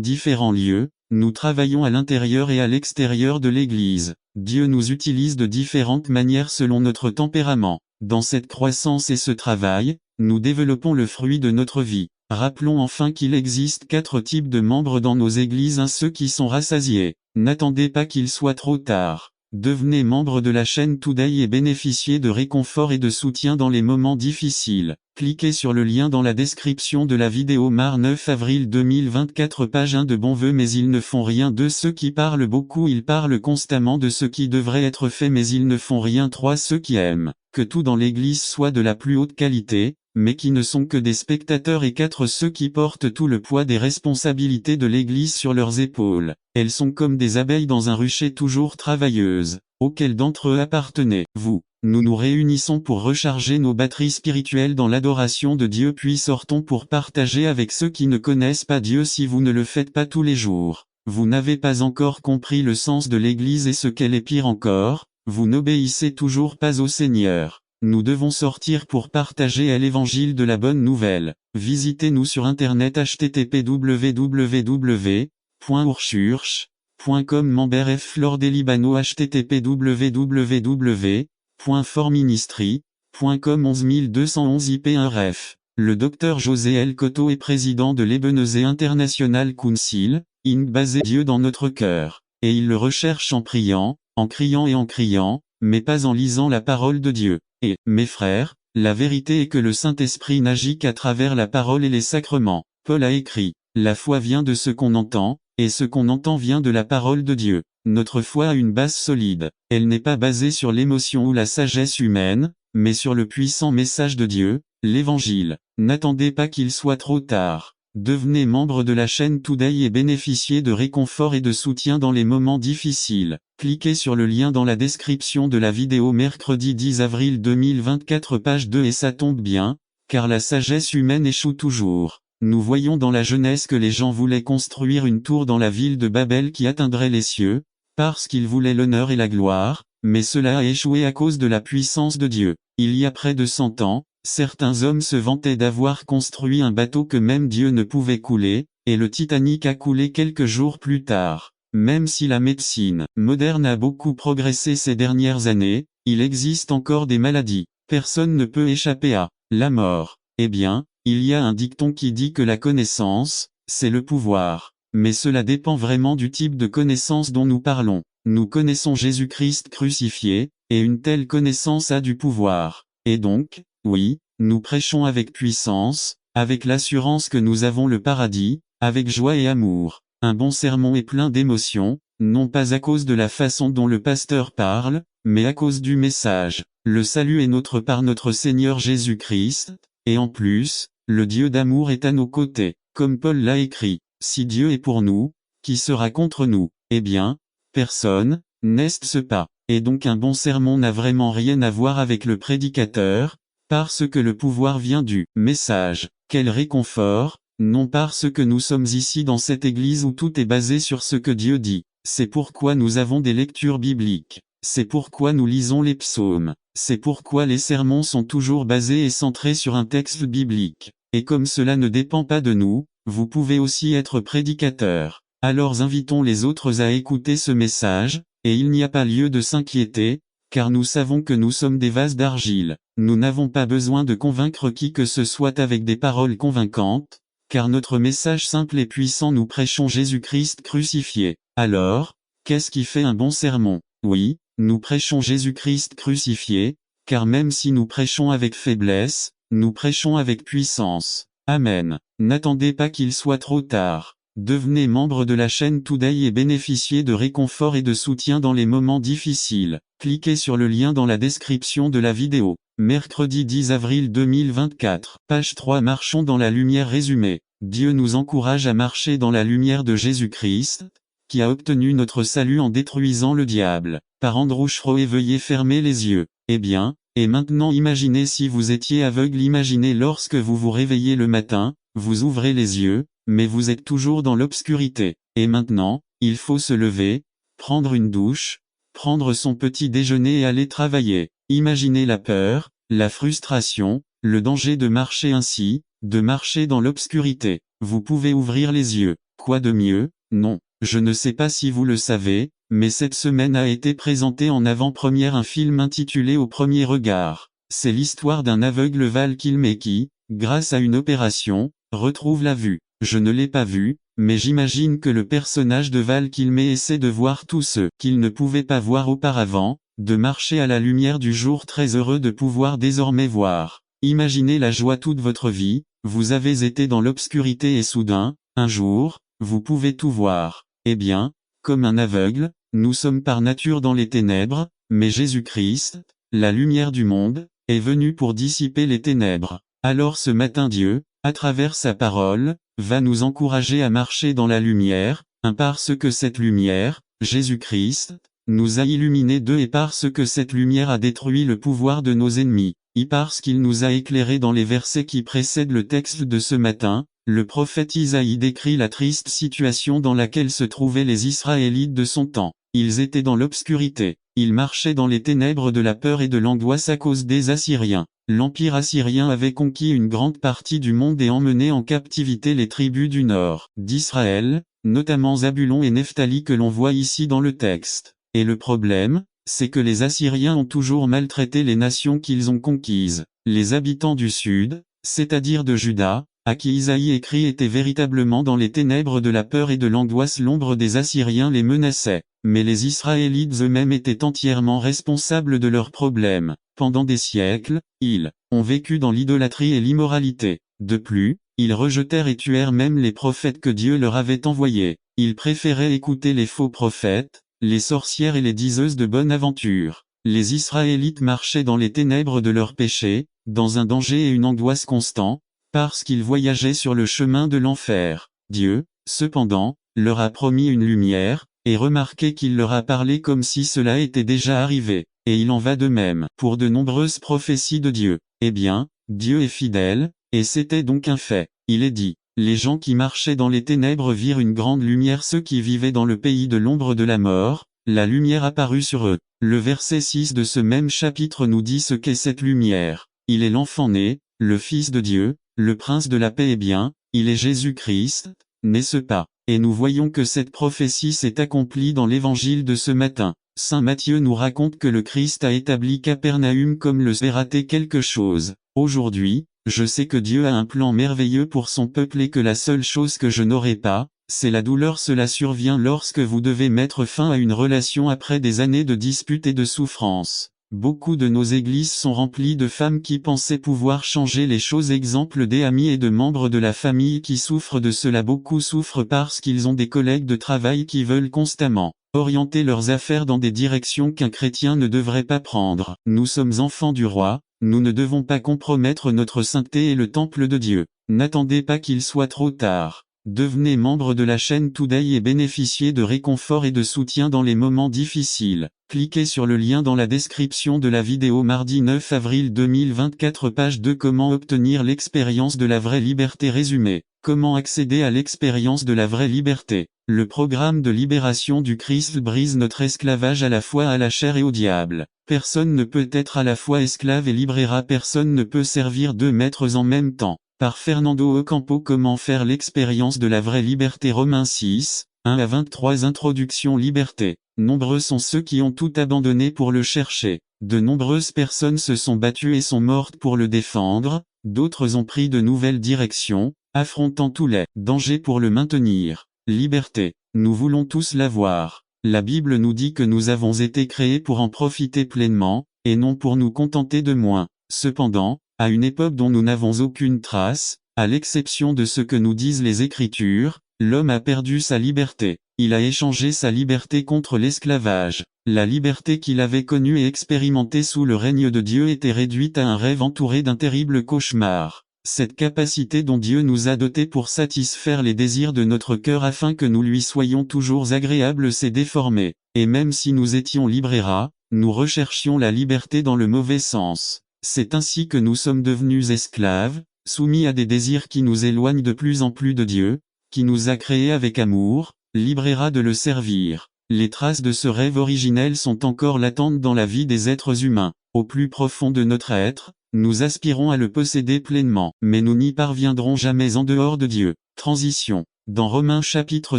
différents lieux, nous travaillons à l'intérieur et à l'extérieur de l'Église. Dieu nous utilise de différentes manières selon notre tempérament. Dans cette croissance et ce travail, nous développons le fruit de notre vie. Rappelons enfin qu'il existe 4 types de membres dans nos églises. 1. Ceux qui sont rassasiés. N'attendez pas qu'il soit trop tard. Devenez membre de la chaîne Today et bénéficiez de réconfort et de soutien dans les moments difficiles. Cliquez sur le lien dans la description de la vidéo. 9 avril 2024. Page 1 de bons vœux. Mais ils ne font rien. 2. Ceux qui parlent beaucoup. Ils parlent constamment de ce qui devrait être fait mais ils ne font rien. 3. Ceux qui aiment que tout dans l'église soit de la plus haute qualité, mais qui ne sont que des spectateurs. Et 4. Ceux qui portent tout le poids des responsabilités de l'église sur leurs épaules. Elles sont comme des abeilles dans un rucher, toujours travailleuses. Auquel d'entre eux appartenez-vous? Nous nous réunissons pour recharger nos batteries spirituelles dans l'adoration de Dieu, puis sortons pour partager avec ceux qui ne connaissent pas Dieu. Si vous ne le faites pas tous les jours, vous n'avez pas encore compris le sens de l'église et ce qu'elle est. Pire encore, vous n'obéissez toujours pas au Seigneur. Nous devons sortir pour partager l'évangile de la bonne nouvelle. Visitez-nous sur internet http://www.ourchurch.com. Member F. Flore des Libano. http://www.fortministry.com. 11211 IP1 ref. Le Dr José L. Cotto est président de l'Ebenezer International Council, Inc. basé Dieu dans notre cœur. Et il le recherche en priant, en criant et en criant, mais pas en lisant la parole de Dieu. Et, mes frères, la vérité est que le Saint-Esprit n'agit qu'à travers la parole et les sacrements. Paul a écrit, la foi vient de ce qu'on entend, et ce qu'on entend vient de la parole de Dieu. Notre foi a une base solide. Elle n'est pas basée sur l'émotion ou la sagesse humaine, mais sur le puissant message de Dieu, l'Évangile. N'attendez pas qu'il soit trop tard. Devenez membre de la chaîne Today et bénéficiez de réconfort et de soutien dans les moments difficiles. Cliquez sur le lien dans la description de la vidéo. Mercredi 10 avril 2024. Page 2. Et ça tombe bien, car la sagesse humaine échoue toujours. Nous voyons dans la Genèse que les gens voulaient construire une tour dans la ville de Babel qui atteindrait les cieux, parce qu'ils voulaient l'honneur et la gloire, mais cela a échoué à cause de la puissance de Dieu. Il y a près de 100 ans, certains hommes se vantaient d'avoir construit un bateau que même Dieu ne pouvait couler, et le Titanic a coulé quelques jours plus tard. Même si la médecine moderne a beaucoup progressé ces dernières années, il existe encore des maladies. Personne ne peut échapper à la mort. Eh bien, il y a un dicton qui dit que la connaissance, c'est le pouvoir. Mais cela dépend vraiment du type de connaissance dont nous parlons. Nous connaissons Jésus-Christ crucifié, et une telle connaissance a du pouvoir. Et donc, oui, nous prêchons avec puissance, avec l'assurance que nous avons le paradis, avec joie et amour. Un bon sermon est plein d'émotions, non pas à cause de la façon dont le pasteur parle, mais à cause du message. Le salut est nôtre par notre Seigneur Jésus-Christ, et en plus, le Dieu d'amour est à nos côtés. Comme Paul l'a écrit, si Dieu est pour nous, qui sera contre nous? Eh bien, personne, n'est-ce pas? Et donc un bon sermon n'a vraiment rien à voir avec le prédicateur, parce que le pouvoir vient du message. Quel réconfort, non parce que nous sommes ici dans cette église où tout est basé sur ce que Dieu dit. C'est pourquoi nous avons des lectures bibliques. C'est pourquoi nous lisons les psaumes. C'est pourquoi les sermons sont toujours basés et centrés sur un texte biblique. Et comme cela ne dépend pas de nous, vous pouvez aussi être prédicateur. Alors invitons les autres à écouter ce message, et il n'y a pas lieu de s'inquiéter, car nous savons que nous sommes des vases d'argile. Nous n'avons pas besoin de convaincre qui que ce soit avec des paroles convaincantes, car notre message simple et puissant, nous prêchons Jésus-Christ crucifié. Alors, qu'est-ce qui fait un bon sermon? Oui, nous prêchons Jésus-Christ crucifié, car même si nous prêchons avec faiblesse, nous prêchons avec puissance. Amen. N'attendez pas qu'il soit trop tard. Devenez membre de la chaîne Today et bénéficiez de réconfort et de soutien dans les moments difficiles. Cliquez sur le lien dans la description de la vidéo. Mercredi 10 avril 2024. Page 3. Marchons dans la lumière résumé. Dieu nous encourage à marcher dans la lumière de Jésus-Christ, qui a obtenu notre salut en détruisant le diable. Par Andrew Schroe. Veuillez fermer les yeux. Eh bien, et maintenant imaginez si vous étiez aveugle. Imaginez lorsque vous vous réveillez le matin, vous ouvrez les yeux, mais vous êtes toujours dans l'obscurité. Et maintenant, il faut se lever, prendre une douche, prendre son petit déjeuner et aller travailler. Imaginez la peur, la frustration, le danger de marcher ainsi, de marcher dans l'obscurité. Vous pouvez ouvrir les yeux. Quoi de mieux? Non. Je ne sais pas si vous le savez, mais cette semaine a été présenté en avant-première un film intitulé Au premier regard. C'est l'histoire d'un aveugle Val Kilmer qui, grâce à une opération, retrouve la vue. Je ne l'ai pas vu, mais j'imagine que le personnage de Val Kilmer essaie de voir tout ce qu'il ne pouvait pas voir auparavant, de marcher à la lumière du jour, très heureux de pouvoir désormais voir. Imaginez la joie toute votre vie, vous avez été dans l'obscurité et soudain, un jour, vous pouvez tout voir. Eh bien, comme un aveugle, nous sommes par nature dans les ténèbres, mais Jésus-Christ, la lumière du monde, est venu pour dissiper les ténèbres. Alors ce matin Dieu, à travers sa parole, va nous encourager à marcher dans la lumière, parce que cette lumière, Jésus-Christ, nous a illuminés et parce que cette lumière a détruit le pouvoir de nos ennemis, et parce qu'il nous a éclairés. Dans les versets qui précèdent le texte de ce matin, le prophète Isaïe décrit la triste situation dans laquelle se trouvaient les Israélites de son temps. Ils étaient dans l'obscurité, ils marchaient dans les ténèbres de la peur et de l'angoisse à cause des Assyriens. L'Empire assyrien avait conquis une grande partie du monde et emmené en captivité les tribus du nord d'Israël, notamment Zabulon et Nephtali que l'on voit ici dans le texte. Et le problème, c'est que les Assyriens ont toujours maltraité les nations qu'ils ont conquises. Les habitants du sud, c'est-à-dire de Juda, à qui Isaïe écrit, étaient véritablement dans les ténèbres de la peur et de l'angoisse. L'ombre des Assyriens les menaçait. Mais les Israélites eux-mêmes étaient entièrement responsables de leurs problèmes. Pendant des siècles, ils ont vécu dans l'idolâtrie et l'immoralité. De plus, ils rejetèrent et tuèrent même les prophètes que Dieu leur avait envoyés. Ils préféraient écouter les faux prophètes, les sorcières et les diseuses de bonne aventure. Les Israélites marchaient dans les ténèbres de leurs péchés, dans un danger et une angoisse constants, parce qu'ils voyageaient sur le chemin de l'enfer. Dieu, cependant, leur a promis une lumière, et remarquez qu'il leur a parlé comme si cela était déjà arrivé. Et il en va de même pour de nombreuses prophéties de Dieu. Eh bien, Dieu est fidèle, et c'était donc un fait. Il est dit, les gens qui marchaient dans les ténèbres virent une grande lumière. Ceux qui vivaient dans le pays de l'ombre de la mort, la lumière apparut sur eux. Le verset 6 de ce même chapitre nous dit ce qu'est cette lumière. Il est l'enfant né, le Fils de Dieu, le Prince de la paix. Eh bien, il est Jésus-Christ, n'est-ce pas? Et nous voyons que cette prophétie s'est accomplie dans l'évangile de ce matin. Saint Matthieu nous raconte que le Christ a établi Capernaum comme le fait rater quelque chose. Aujourd'hui, je sais que Dieu a un plan merveilleux pour son peuple et que la seule chose que je n'aurai pas, c'est la douleur. Cela survient lorsque vous devez mettre fin à une relation après des années de disputes et de souffrances. Beaucoup de nos églises sont remplies de femmes qui pensaient pouvoir changer les choses. Exemple des amis et de membres de la famille qui souffrent de cela. Beaucoup souffrent parce qu'ils ont des collègues de travail qui veulent constamment orienter leurs affaires dans des directions qu'un chrétien ne devrait pas prendre. Nous sommes enfants du roi, nous ne devons pas compromettre notre sainteté et le temple de Dieu. N'attendez pas qu'il soit trop tard. Devenez membre de la chaîne Today et bénéficiez de réconfort et de soutien dans les moments difficiles. Cliquez sur le lien dans la description de la vidéo mardi 9 avril 2024 page 2. Comment obtenir l'expérience de la vraie liberté résumé. Comment accéder à l'expérience de la vraie liberté. Le programme de libération du Christ brise notre esclavage à la fois à la chair et au diable. Personne ne peut être à la fois esclave et libéra. Personne ne peut servir deux maîtres en même temps. Par Fernando Ocampo. Comment faire l'expérience de la vraie liberté. Romains 6, 1 à 23. Introduction. Liberté. Nombreux sont ceux qui ont tout abandonné pour le chercher. De nombreuses personnes se sont battues et sont mortes pour le défendre, d'autres ont pris de nouvelles directions, affrontant tous les dangers pour le maintenir. Liberté. Nous voulons tous l'avoir. La Bible nous dit que nous avons été créés pour en profiter pleinement, et non pour nous contenter de moins. Cependant, à une époque dont nous n'avons aucune trace, à l'exception de ce que nous disent les Écritures, l'homme a perdu sa liberté. Il a échangé sa liberté contre l'esclavage. La liberté qu'il avait connue et expérimentée sous le règne de Dieu était réduite à un rêve entouré d'un terrible cauchemar. Cette capacité dont Dieu nous a dotés pour satisfaire les désirs de notre cœur afin que nous lui soyons toujours agréables s'est déformée. Et même si nous étions libéras, nous recherchions la liberté dans le mauvais sens. C'est ainsi que nous sommes devenus esclaves, soumis à des désirs qui nous éloignent de plus en plus de Dieu, qui nous a créés avec amour, libéra de le servir. Les traces de ce rêve originel sont encore latentes dans la vie des êtres humains. Au plus profond de notre être, nous aspirons à le posséder pleinement, mais nous n'y parviendrons jamais en dehors de Dieu. Transition. Dans Romains chapitre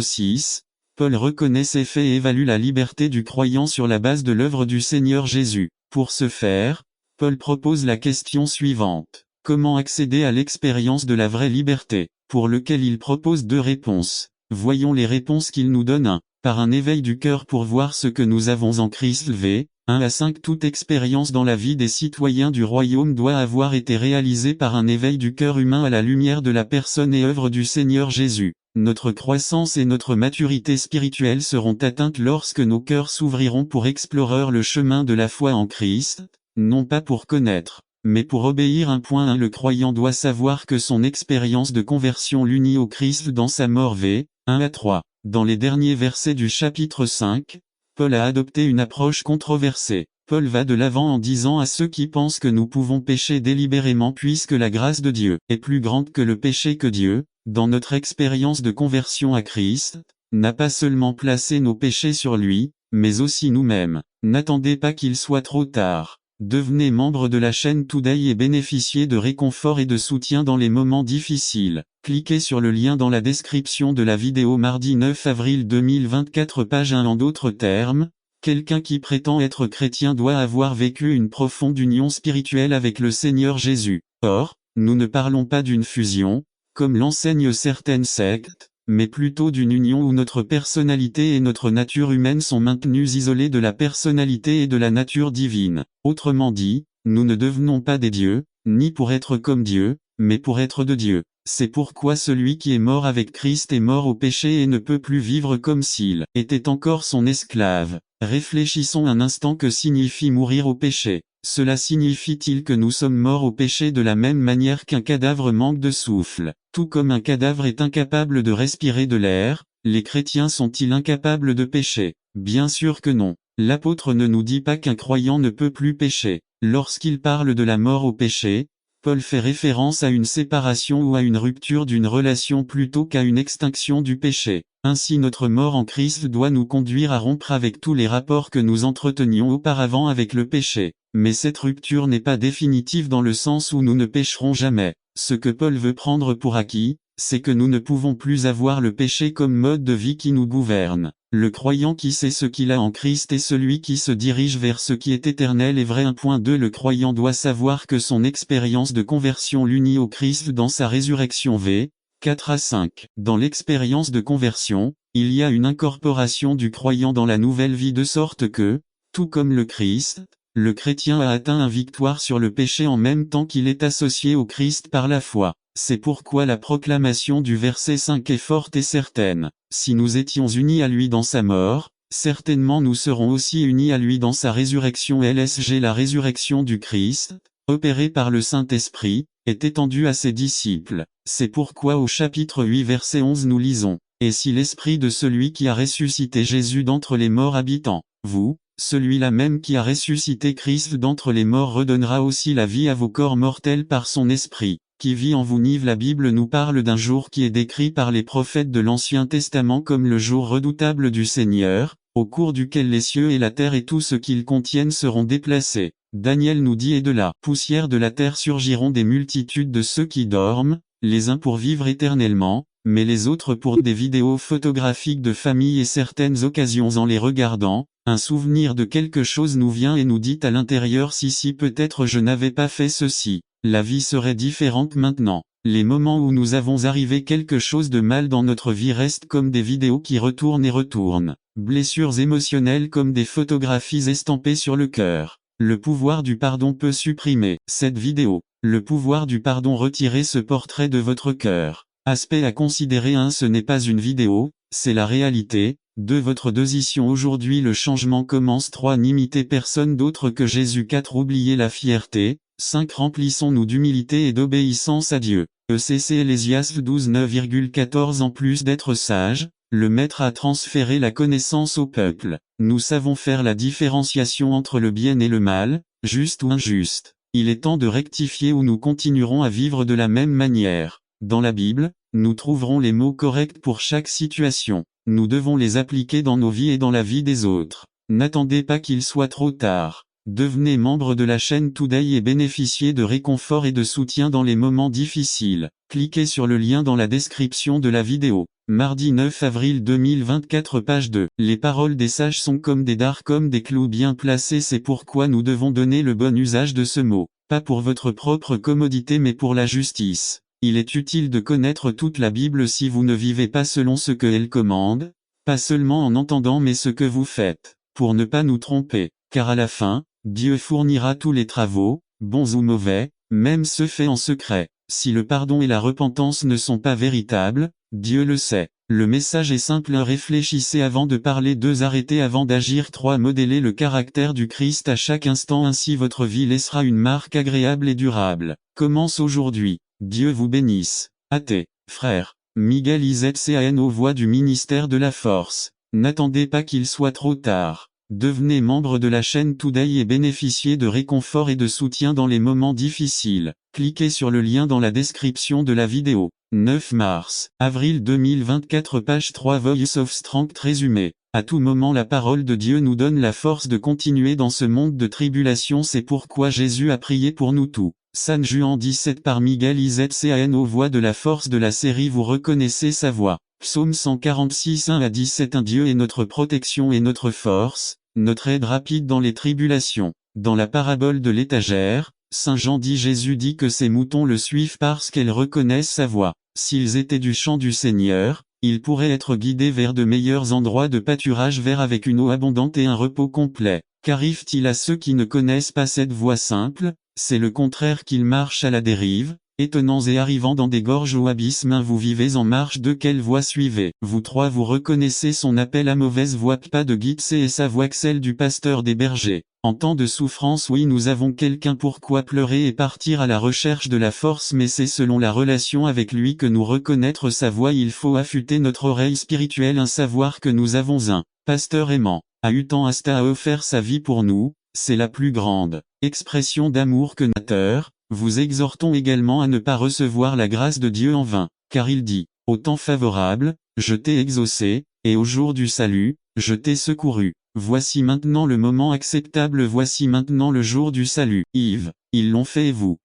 6, Paul reconnaît ces faits et évalue la liberté du croyant sur la base de l'œuvre du Seigneur Jésus. Pour ce faire, Paul propose la question suivante. Comment accéder à l'expérience de la vraie liberté, pour lequel il propose deux réponses. Voyons les réponses qu'il nous donne. 1. Par un éveil du cœur pour voir ce que nous avons en Christ. V. 1 à 5. Toute expérience dans la vie des citoyens du royaume doit avoir été réalisée par un éveil du cœur humain à la lumière de la personne et œuvre du Seigneur Jésus. Notre croissance et notre maturité spirituelle seront atteintes lorsque nos cœurs s'ouvriront pour explorer le chemin de la foi en Christ, non pas pour connaître, mais pour obéir. 1.1 Le croyant doit savoir que son expérience de conversion l'unit au Christ dans sa mort. V. 1 à 3. Dans les derniers versets du chapitre 5, Paul a adopté une approche controversée. Paul va de l'avant en disant à ceux qui pensent que nous pouvons pécher délibérément puisque la grâce de Dieu est plus grande que le péché que Dieu, dans notre expérience de conversion à Christ, n'a pas seulement placé nos péchés sur lui, mais aussi nous-mêmes. N'attendez pas qu'il soit trop tard. Devenez membre de la chaîne Today et bénéficiez de réconfort et de soutien dans les moments difficiles. Cliquez sur le lien dans la description de la vidéo mardi 9 avril 2024 page 1. En d'autres termes, quelqu'un qui prétend être chrétien doit avoir vécu une profonde union spirituelle avec le Seigneur Jésus. Or, nous ne parlons pas d'une fusion, comme l'enseignent certaines sectes, mais plutôt d'une union où notre personnalité et notre nature humaine sont maintenues isolées de la personnalité et de la nature divine. Autrement dit, nous ne devenons pas des dieux, ni pour être comme Dieu, mais pour être de Dieu. C'est pourquoi celui qui est mort avec Christ est mort au péché et ne peut plus vivre comme s'il était encore son esclave. Réfléchissons un instant, que signifie mourir au péché. Cela signifie-t-il que nous sommes morts au péché de la même manière qu'un cadavre manque de souffle? Tout comme un cadavre est incapable de respirer de l'air, les chrétiens sont-ils incapables de pécher? Bien sûr que non. L'apôtre ne nous dit pas qu'un croyant ne peut plus pécher. Lorsqu'il parle de la mort au péché, Paul fait référence à une séparation ou à une rupture d'une relation plutôt qu'à une extinction du péché. Ainsi notre mort en Christ doit nous conduire à rompre avec tous les rapports que nous entretenions auparavant avec le péché. Mais cette rupture n'est pas définitive dans le sens où nous ne pécherons jamais. Ce que Paul veut prendre pour acquis, c'est que nous ne pouvons plus avoir le péché comme mode de vie qui nous gouverne. Le croyant qui sait ce qu'il a en Christ est celui qui se dirige vers ce qui est éternel et vrai. 1.2 Le croyant doit savoir que son expérience de conversion l'unit au Christ dans sa résurrection. V. 4 à 5. Dans l'expérience de conversion, il y a une incorporation du croyant dans la nouvelle vie de sorte que, tout comme le Christ, le chrétien a atteint une victoire sur le péché en même temps qu'il est associé au Christ par la foi. C'est pourquoi la proclamation du verset 5 est forte et certaine. Si nous étions unis à lui dans sa mort, certainement nous serons aussi unis à lui dans sa résurrection. LSG La résurrection du Christ, opérée par le Saint-Esprit, est étendu à ses disciples. C'est pourquoi au chapitre 8 verset 11 nous lisons, « Et si l'esprit de celui qui a ressuscité Jésus d'entre les morts habite en vous, celui-là même qui a ressuscité Christ d'entre les morts redonnera aussi la vie à vos corps mortels par son esprit, qui vit en vous. » La Bible nous parle d'un jour qui est décrit par les prophètes de l'Ancien Testament comme le jour redoutable du Seigneur, au cours duquel les cieux et la terre et tout ce qu'ils contiennent seront déplacés. Daniel nous dit « Et de la poussière de la terre surgiront des multitudes de ceux qui dorment, les uns pour vivre éternellement, mais les autres pour des vidéos photographiques de famille et certaines occasions en les regardant, un souvenir de quelque chose nous vient et nous dit à l'intérieur si peut-être je n'avais pas fait ceci, la vie serait différente maintenant. » Les moments où nous avons arrivé quelque chose de mal dans notre vie restent comme des vidéos qui retournent et retournent. Blessures émotionnelles comme des photographies estampées sur le cœur. Le pouvoir du pardon peut supprimer cette vidéo. Le pouvoir du pardon retirer ce portrait de votre cœur. Aspect à considérer. 1. Ce n'est pas une vidéo, c'est la réalité. 2. Votre décision aujourd'hui. Le changement commence. 3. N'imitez personne d'autre que Jésus. 4. Oubliez la fierté. 5. Remplissons-nous d'humilité et d'obéissance à Dieu. ECC Ecclésiaste 12 9,14. En plus d'être sage, le Maître a transféré la connaissance au peuple. Nous savons faire la différenciation entre le bien et le mal, juste ou injuste. Il est temps de rectifier ou nous continuerons à vivre de la même manière. Dans la Bible, nous trouverons les mots corrects pour chaque situation. Nous devons les appliquer dans nos vies et dans la vie des autres. N'attendez pas qu'il soit trop tard. Devenez membre de la chaîne Today et bénéficiez de réconfort et de soutien dans les moments difficiles. Cliquez sur le lien dans la description de la vidéo. Mardi 9 avril 2024 page 2. Les paroles des sages sont comme des dards, comme des clous bien placés. C'est pourquoi nous devons donner le bon usage de ce mot. Pas pour votre propre commodité mais pour la justice. Il est utile de connaître toute la Bible si vous ne vivez pas selon ce qu'elle commande, pas seulement en entendant mais ce que vous faites, pour ne pas nous tromper, car à la fin, Dieu fournira tous les travaux, bons ou mauvais, même ceux faits en secret. Si le pardon et la repentance ne sont pas véritables, Dieu le sait. Le message est simple. 1. Réfléchissez avant de parler. 2. Arrêtez avant d'agir. 3. Modélez le caractère du Christ à chaque instant. Ainsi votre vie laissera une marque agréable et durable. Commence aujourd'hui. Dieu vous bénisse. Athée, frère. Miguel Izcan aux voix du ministère de la Force. N'attendez pas qu'il soit trop tard. Devenez membre de la chaîne Today et bénéficiez de réconfort et de soutien dans les moments difficiles. Cliquez sur le lien dans la description de la vidéo. 9 mars, avril 2024 page 3 Voice of Strength résumé. À tout moment la parole de Dieu nous donne la force de continuer dans ce monde de tribulation. C'est pourquoi Jésus a prié pour nous tous. San Juan 17 par Miguel Izcan aux voix de la force de la série. Vous reconnaissez sa voix. Psaume 146 1 à 17 Un Dieu est notre protection et notre force, notre aide rapide dans les tribulations. Dans la parabole de l'étagère, Saint Jean dit Jésus dit que ses moutons le suivent parce qu'elles reconnaissent sa voix. S'ils étaient du champ du Seigneur, ils pourraient être guidés vers de meilleurs endroits de pâturage verts avec une eau abondante et un repos complet. Qu'arrive-t-il à ceux qui ne connaissent pas cette voie simple? C'est le contraire, qu'ils marchent à la dérive, étonnants et arrivant dans des gorges ou abysses. Vous vivez en marche. De quelle voie suivez vous? 3. Vous reconnaissez son appel à mauvaise voie. Pas de guide, c'est sa voix que celle du pasteur des bergers. En temps de souffrance, oui, nous avons quelqu'un pourquoi pleurer et partir à la recherche de la force, mais c'est selon la relation avec lui que nous reconnaître sa voix. Il faut affûter notre oreille spirituelle, un savoir que nous avons un pasteur aimant, a eu tant à offert sa vie pour nous. C'est la plus grande expression d'amour que nateur. Vous exhortons également à ne pas recevoir la grâce de Dieu en vain, car il dit, au temps favorable, je t'ai exaucé, et au jour du salut, je t'ai secouru. Voici maintenant le moment acceptable, voici maintenant le jour du salut. Yves, ils l'ont fait et vous,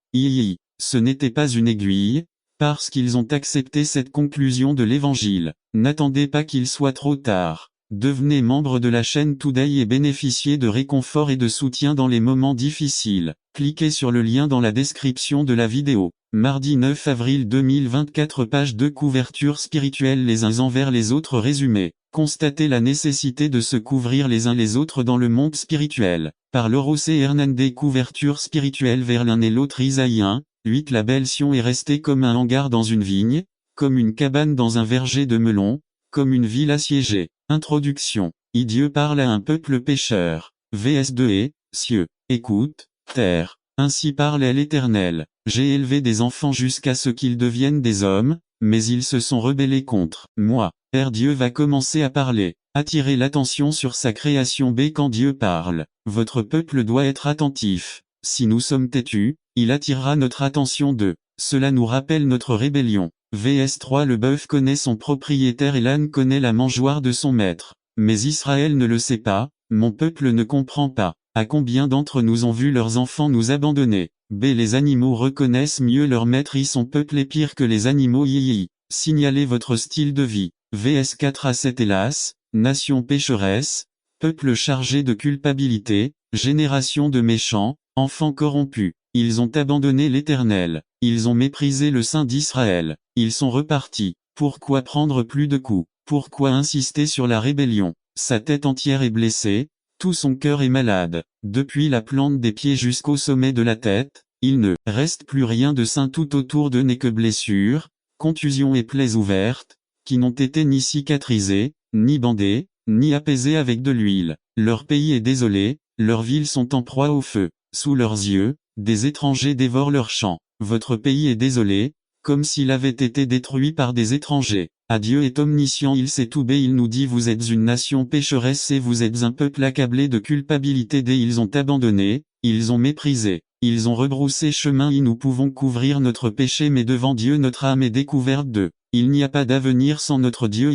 ce n'était pas une aiguille, parce qu'ils ont accepté cette conclusion de l'évangile. N'attendez pas qu'il soit trop tard. Devenez membre de la chaîne Today et bénéficiez de réconfort et de soutien dans les moments difficiles. Cliquez sur le lien dans la description de la vidéo. Mardi 9 avril 2024 page 2 Couverture spirituelle les uns envers les autres résumé. Constatez la nécessité de se couvrir les uns les autres dans le monde spirituel. Par Lorosé Hernandez Couverture spirituelle vers l'un et l'autre Isaïe 1, 8 La belle Sion est restée comme un hangar dans une vigne, comme une cabane dans un verger de melons, comme une ville assiégée. Introduction. Dieu parle à un peuple pécheur. VS2 et, cieux, écoute, terre. Ainsi parle l'Éternel. J'ai élevé des enfants jusqu'à ce qu'ils deviennent des hommes, mais ils se sont rebellés contre moi. Dieu va commencer à parler. Attirez l'attention sur sa création. Quand Dieu parle, votre peuple doit être attentif. Si nous sommes têtus, il attirera notre attention. Cela nous rappelle notre rébellion. Vs 3. Le bœuf connaît son propriétaire et l'âne connaît la mangeoire de son maître. Mais Israël ne le sait pas, mon peuple ne comprend pas. À combien d'entre nous ont vu leurs enfants nous abandonner? Les animaux reconnaissent mieux leur maître. Son peuple est pire que les animaux. Signalez votre style de vie. Vs 4 à 7. Hélas, nation pécheresse, peuple chargé de culpabilité, génération de méchants, enfants corrompus. Ils ont abandonné l'Éternel. Ils ont méprisé le Saint d'Israël. Ils sont repartis. Pourquoi prendre plus de coups? Pourquoi insister sur la rébellion? Sa tête entière est blessée, tout son cœur est malade. Depuis la plante des pieds jusqu'au sommet de la tête, il ne reste plus rien de sain. Tout autour d'eux n'est que blessures, contusions et plaies ouvertes, qui n'ont été ni cicatrisées, ni bandées, ni apaisées avec de l'huile. Leur pays est désolé, leurs villes sont en proie au feu. Sous leurs yeux, des étrangers dévorent leurs champs. Votre pays est désolé, comme s'il avait été détruit par des étrangers. Dieu est omniscient, il sait tout. Il nous dit: vous êtes une nation pécheresse et vous êtes un peuple accablé de culpabilité. Ils ont abandonné, ils ont méprisé, ils ont rebroussé chemin. Nous pouvons couvrir notre péché, mais devant Dieu notre âme est découverte. Il n'y a pas d'avenir sans notre Dieu.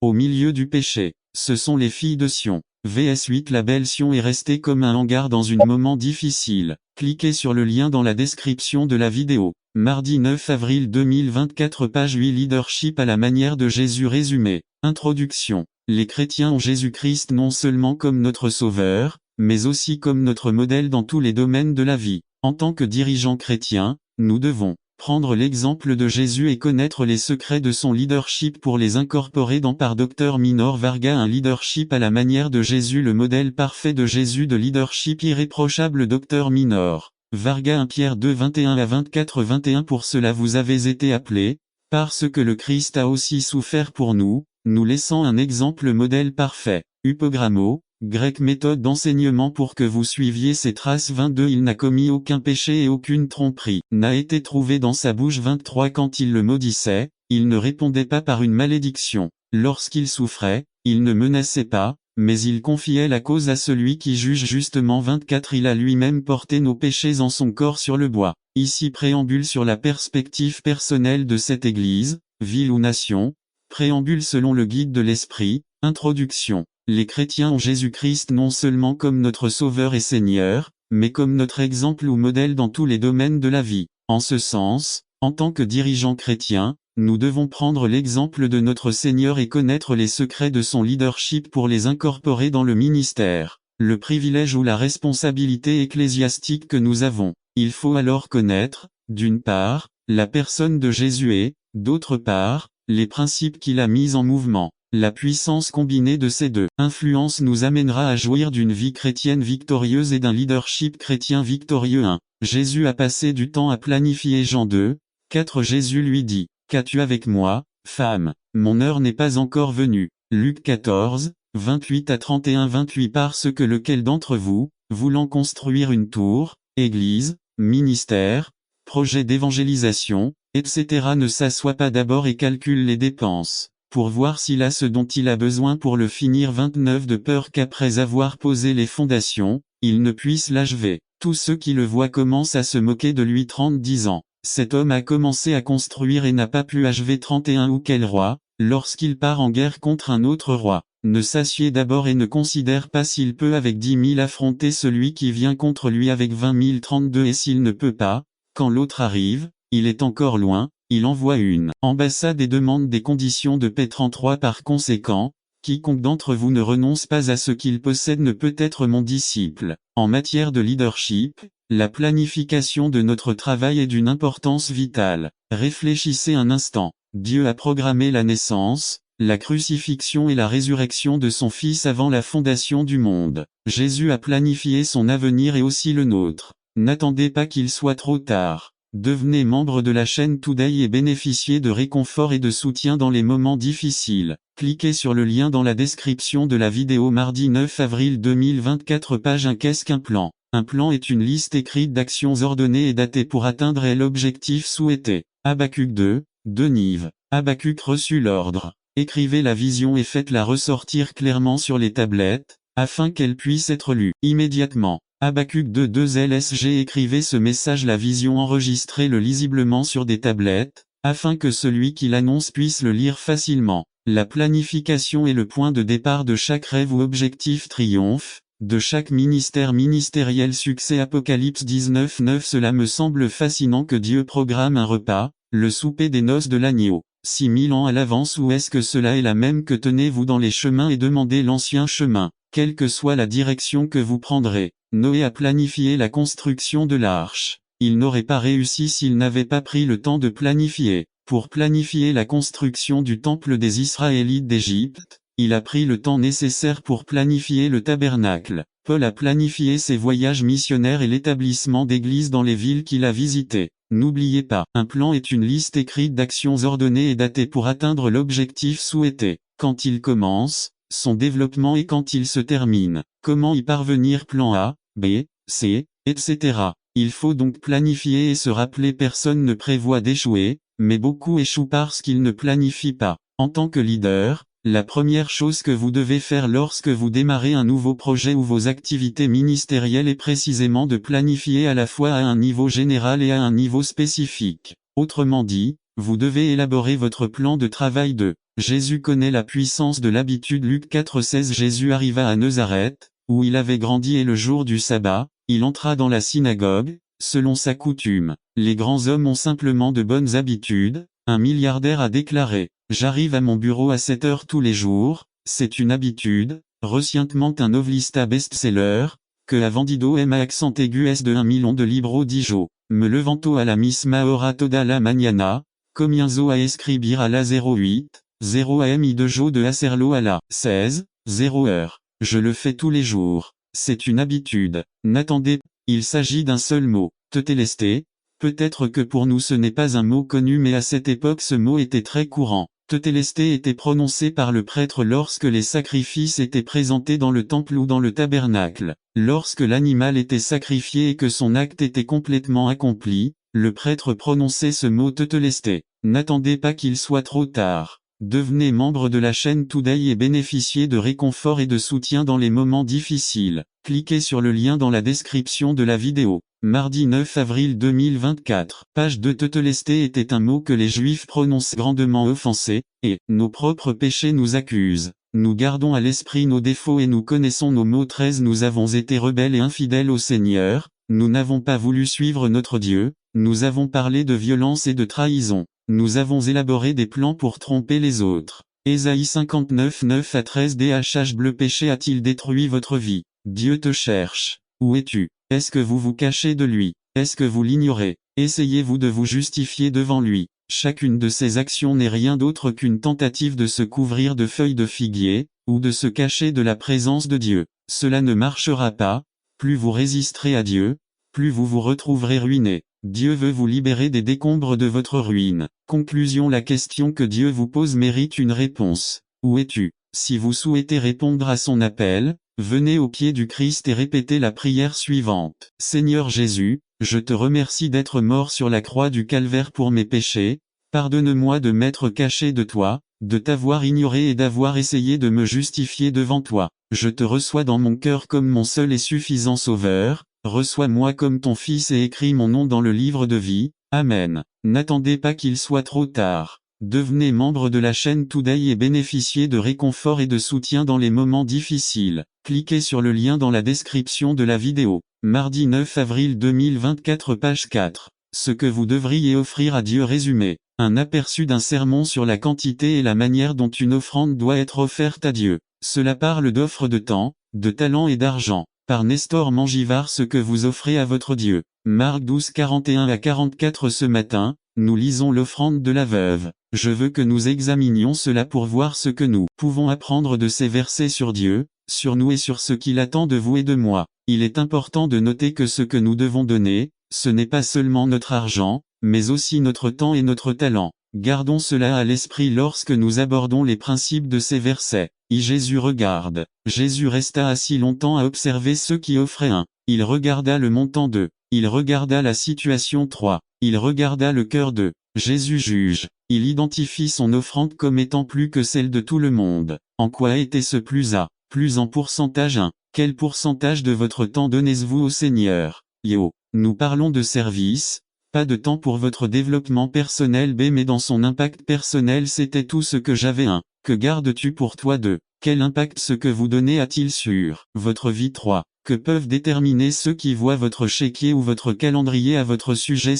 Au milieu du péché, ce sont les filles de Sion. Vs 8. La belle Sion est restée comme un hangar dans un moment difficile. Cliquez sur le lien dans la description de la vidéo. Mardi 9 avril 2024. Page 8. Leadership à la manière de Jésus. Résumé. Introduction. Les chrétiens ont Jésus-Christ non seulement comme notre sauveur, mais aussi comme notre modèle dans tous les domaines de la vie. En tant que dirigeants chrétiens, nous devons prendre l'exemple de Jésus et connaître les secrets de son leadership pour les incorporer par Dr Minor Varga. Un leadership à la manière de Jésus. Le modèle parfait de Jésus de leadership irréprochable. Dr Minor Varga. 1 Pierre 2 21 à 24. 21. Pour cela vous avez été appelés, parce que le Christ a aussi souffert pour nous, nous laissant un exemple modèle parfait. Upogrammo, grec, méthode d'enseignement pour que vous suiviez ses traces. 22. Il n'a commis aucun péché et aucune tromperie n'a été trouvée dans sa bouche. 23. Quand il le maudissait, il ne répondait pas par une malédiction. Lorsqu'il souffrait, il ne menaçait pas, mais il confiait la cause à celui qui juge justement. 24. Il a lui-même porté nos péchés en son corps sur le bois. Ici préambule sur la perspective personnelle de cette Église, ville ou nation. Préambule selon le guide de l'Esprit. Introduction. Les chrétiens ont Jésus-Christ non seulement comme notre Sauveur et Seigneur, mais comme notre exemple ou modèle dans tous les domaines de la vie. En ce sens, en tant que dirigeants chrétiens, nous devons prendre l'exemple de notre Seigneur et connaître les secrets de son leadership pour les incorporer dans le ministère. Le privilège ou la responsabilité ecclésiastique que nous avons. Il faut alors connaître, d'une part, la personne de Jésus et, d'autre part, les principes qu'il a mis en mouvement. La puissance combinée de ces deux influences nous amènera à jouir d'une vie chrétienne victorieuse et d'un leadership chrétien victorieux. 1. Jésus a passé du temps à planifier. Jean 2, 4. Jésus lui dit: qu'as-tu avec moi, femme? Mon heure n'est pas encore venue. Luc 14, 28 à 31. 28. Parce que lequel d'entre vous, voulant construire une tour, église, ministère, projet d'évangélisation, etc. ne s'assoit pas d'abord et calcule les dépenses, pour voir s'il a ce dont il a besoin pour le finir. 29. De peur qu'après avoir posé les fondations, il ne puisse l'achever. Tous ceux qui le voient commencent à se moquer de lui. 30. 10 ans. Cet homme a commencé à construire et n'a pas pu achever. 31. Ou quel roi, lorsqu'il part en guerre contre un autre roi, ne s'assied d'abord et ne considère pas s'il peut avec 10 000 affronter celui qui vient contre lui avec 20 000. 32. Et s'il ne peut pas, quand l'autre arrive, il est encore loin, il envoie une ambassade et demande des conditions de paix. 33. Par conséquent, quiconque d'entre vous ne renonce pas à ce qu'il possède ne peut être mon disciple. En matière de leadership, la planification de notre travail est d'une importance vitale. Réfléchissez un instant. Dieu a programmé la naissance, la crucifixion et la résurrection de son Fils avant la fondation du monde. Jésus a planifié son avenir et aussi le nôtre. N'attendez pas qu'il soit trop tard. Devenez membre de la chaîne Today et bénéficiez de réconfort et de soutien dans les moments difficiles. Cliquez sur le lien dans la description de la vidéo. Mardi 9 avril 2024. Page 1. Qu'est-ce qu'un plan? Un plan est une liste écrite d'actions ordonnées et datées pour atteindre l'objectif souhaité. Habacuc 2, de Nive. Habacuc reçut l'ordre. Écrivez la vision et faites-la ressortir clairement sur les tablettes, afin qu'elle puisse être lue immédiatement. Habacuc 2 LSG. Écrivez ce message, la vision, enregistrez-le lisiblement sur des tablettes, afin que celui qui l'annonce puisse le lire facilement. La planification est le point de départ de chaque rêve ou objectif triomphe, de chaque ministère ministériel succès. Apocalypse 19:9. Cela me semble fascinant que Dieu programme un repas, le souper des noces de l'agneau, 6000 ans à l'avance. Ou est-ce que cela est la même que tenez-vous dans les chemins et demandez l'ancien chemin, quelle que soit la direction que vous prendrez. Noé a planifié la construction de l'arche. Il n'aurait pas réussi s'il n'avait pas pris le temps de planifier. Pour planifier la construction du temple des Israélites d'Égypte, il a pris le temps nécessaire pour planifier le tabernacle. Paul a planifié ses voyages missionnaires et l'établissement d'églises dans les villes qu'il a visitées. N'oubliez pas, un plan est une liste écrite d'actions ordonnées et datées pour atteindre l'objectif souhaité. Quand il commence, son développement et quand il se termine. Comment y parvenir? Plan A, B, C, etc. Il faut donc planifier et se rappeler, personne ne prévoit d'échouer, mais beaucoup échouent parce qu'ils ne planifient pas. En tant que leader, la première chose que vous devez faire lorsque vous démarrez un nouveau projet ou vos activités ministérielles est précisément de planifier à la fois à un niveau général et à un niveau spécifique. Autrement dit, vous devez élaborer votre plan de travail de Jésus connaît la puissance de l'habitude. Luc 4:16. Jésus arriva à Nazareth, où il avait grandi, et le jour du sabbat, il entra dans la synagogue, selon sa coutume. Les grands hommes ont simplement de bonnes habitudes. Un milliardaire a déclaré: j'arrive à mon bureau à 7 heures tous les jours, c'est une habitude. Recientement un novlista best-seller, que a vendido m a accent aigu s de 1 million de libros dijo. Me levanto a la misma hora toda la mañana, comienzo a escribir a la 08, 0 am y de jo de hacerlo a la 16, 0 heure. Je le fais tous les jours. C'est une habitude. N'attendez, il s'agit d'un seul mot, tetelesté. Peut-être que pour nous ce n'est pas un mot connu, mais à cette époque ce mot était très courant. Tetelesté était prononcé par le prêtre lorsque les sacrifices étaient présentés dans le temple ou dans le tabernacle. Lorsque l'animal était sacrifié et que son acte était complètement accompli, le prêtre prononçait ce mot tetelesté. N'attendez pas qu'il soit trop tard. Devenez membre de la chaîne Today et bénéficiez de réconfort et de soutien dans les moments difficiles. Cliquez sur le lien dans la description de la vidéo. Mardi 9 avril 2024. Page 2. Tetelesté était un mot que les Juifs prononcent grandement offensé, et nos propres péchés nous accusent. Nous gardons à l'esprit nos défauts et nous connaissons nos maux. 13. Nous avons été rebelles et infidèles au Seigneur, nous n'avons pas voulu suivre notre Dieu, nous avons parlé de violence et de trahison. Nous avons élaboré des plans pour tromper les autres. Ésaïe 59, 9 à 13. DHH. Le péché a-t-il détruit votre vie? Dieu te cherche. Où es-tu? Est-ce que vous vous cachez de lui? Est-ce que vous l'ignorez? Essayez-vous de vous justifier devant lui? Chacune de ces actions n'est rien d'autre qu'une tentative de se couvrir de feuilles de figuier, ou de se cacher de la présence de Dieu. Cela ne marchera pas. Plus vous résisterez à Dieu, plus vous vous retrouverez ruiné. Dieu veut vous libérer des décombres de votre ruine. Conclusion. La question que Dieu vous pose mérite une réponse. Où es-tu? Si vous souhaitez répondre à son appel, venez au pied du Christ et répétez la prière suivante. Seigneur Jésus, je te remercie d'être mort sur la croix du Calvaire pour mes péchés. Pardonne-moi de m'être caché de toi, de t'avoir ignoré et d'avoir essayé de me justifier devant toi. Je te reçois dans mon cœur comme mon seul et suffisant Sauveur. Reçois-moi comme ton Fils et écris mon nom dans le livre de vie. Amen. N'attendez pas qu'il soit trop tard. Devenez membre de la chaîne Today et bénéficiez de réconfort et de soutien dans les moments difficiles. Cliquez sur le lien dans la description de la vidéo. Mardi 9 avril 2024. Page 4. Ce que vous devriez offrir à Dieu. Résumé. Un aperçu d'un sermon sur la quantité et la manière dont une offrande doit être offerte à Dieu. Cela parle d'offres de temps, de talent et d'argent. Par Nestor Mangivard. Ce que vous offrez à votre Dieu. Marc 12, 41 à 44. Ce matin, nous lisons l'offrande de la veuve. Je veux que nous examinions cela pour voir ce que nous pouvons apprendre de ces versets sur Dieu, sur nous et sur ce qu'il attend de vous et de moi. Il est important de noter que ce que nous devons donner, ce n'est pas seulement notre argent, mais aussi notre temps et notre talent. Gardons cela à l'esprit lorsque nous abordons les principes de ces versets. Jésus regarde. Jésus resta assis longtemps à observer ceux qui offraient un Il regarda le montant 2. Il regarda la situation 3. Il regarda le cœur 2. Jésus juge. Il identifie son offrande comme étant plus que celle de tout le monde. En quoi était ce plus à? Plus en pourcentage 1. Quel pourcentage de votre temps donnez-vous au Seigneur? Yo. Nous parlons de service, pas de temps pour votre développement personnel B, mais dans son impact personnel c'était tout ce que j'avais 1. Que gardes-tu pour toi 2? Quel impact ce que vous donnez a-t-il sur votre vie 3? Que peuvent déterminer ceux qui voient votre chéquier ou votre calendrier à votre sujet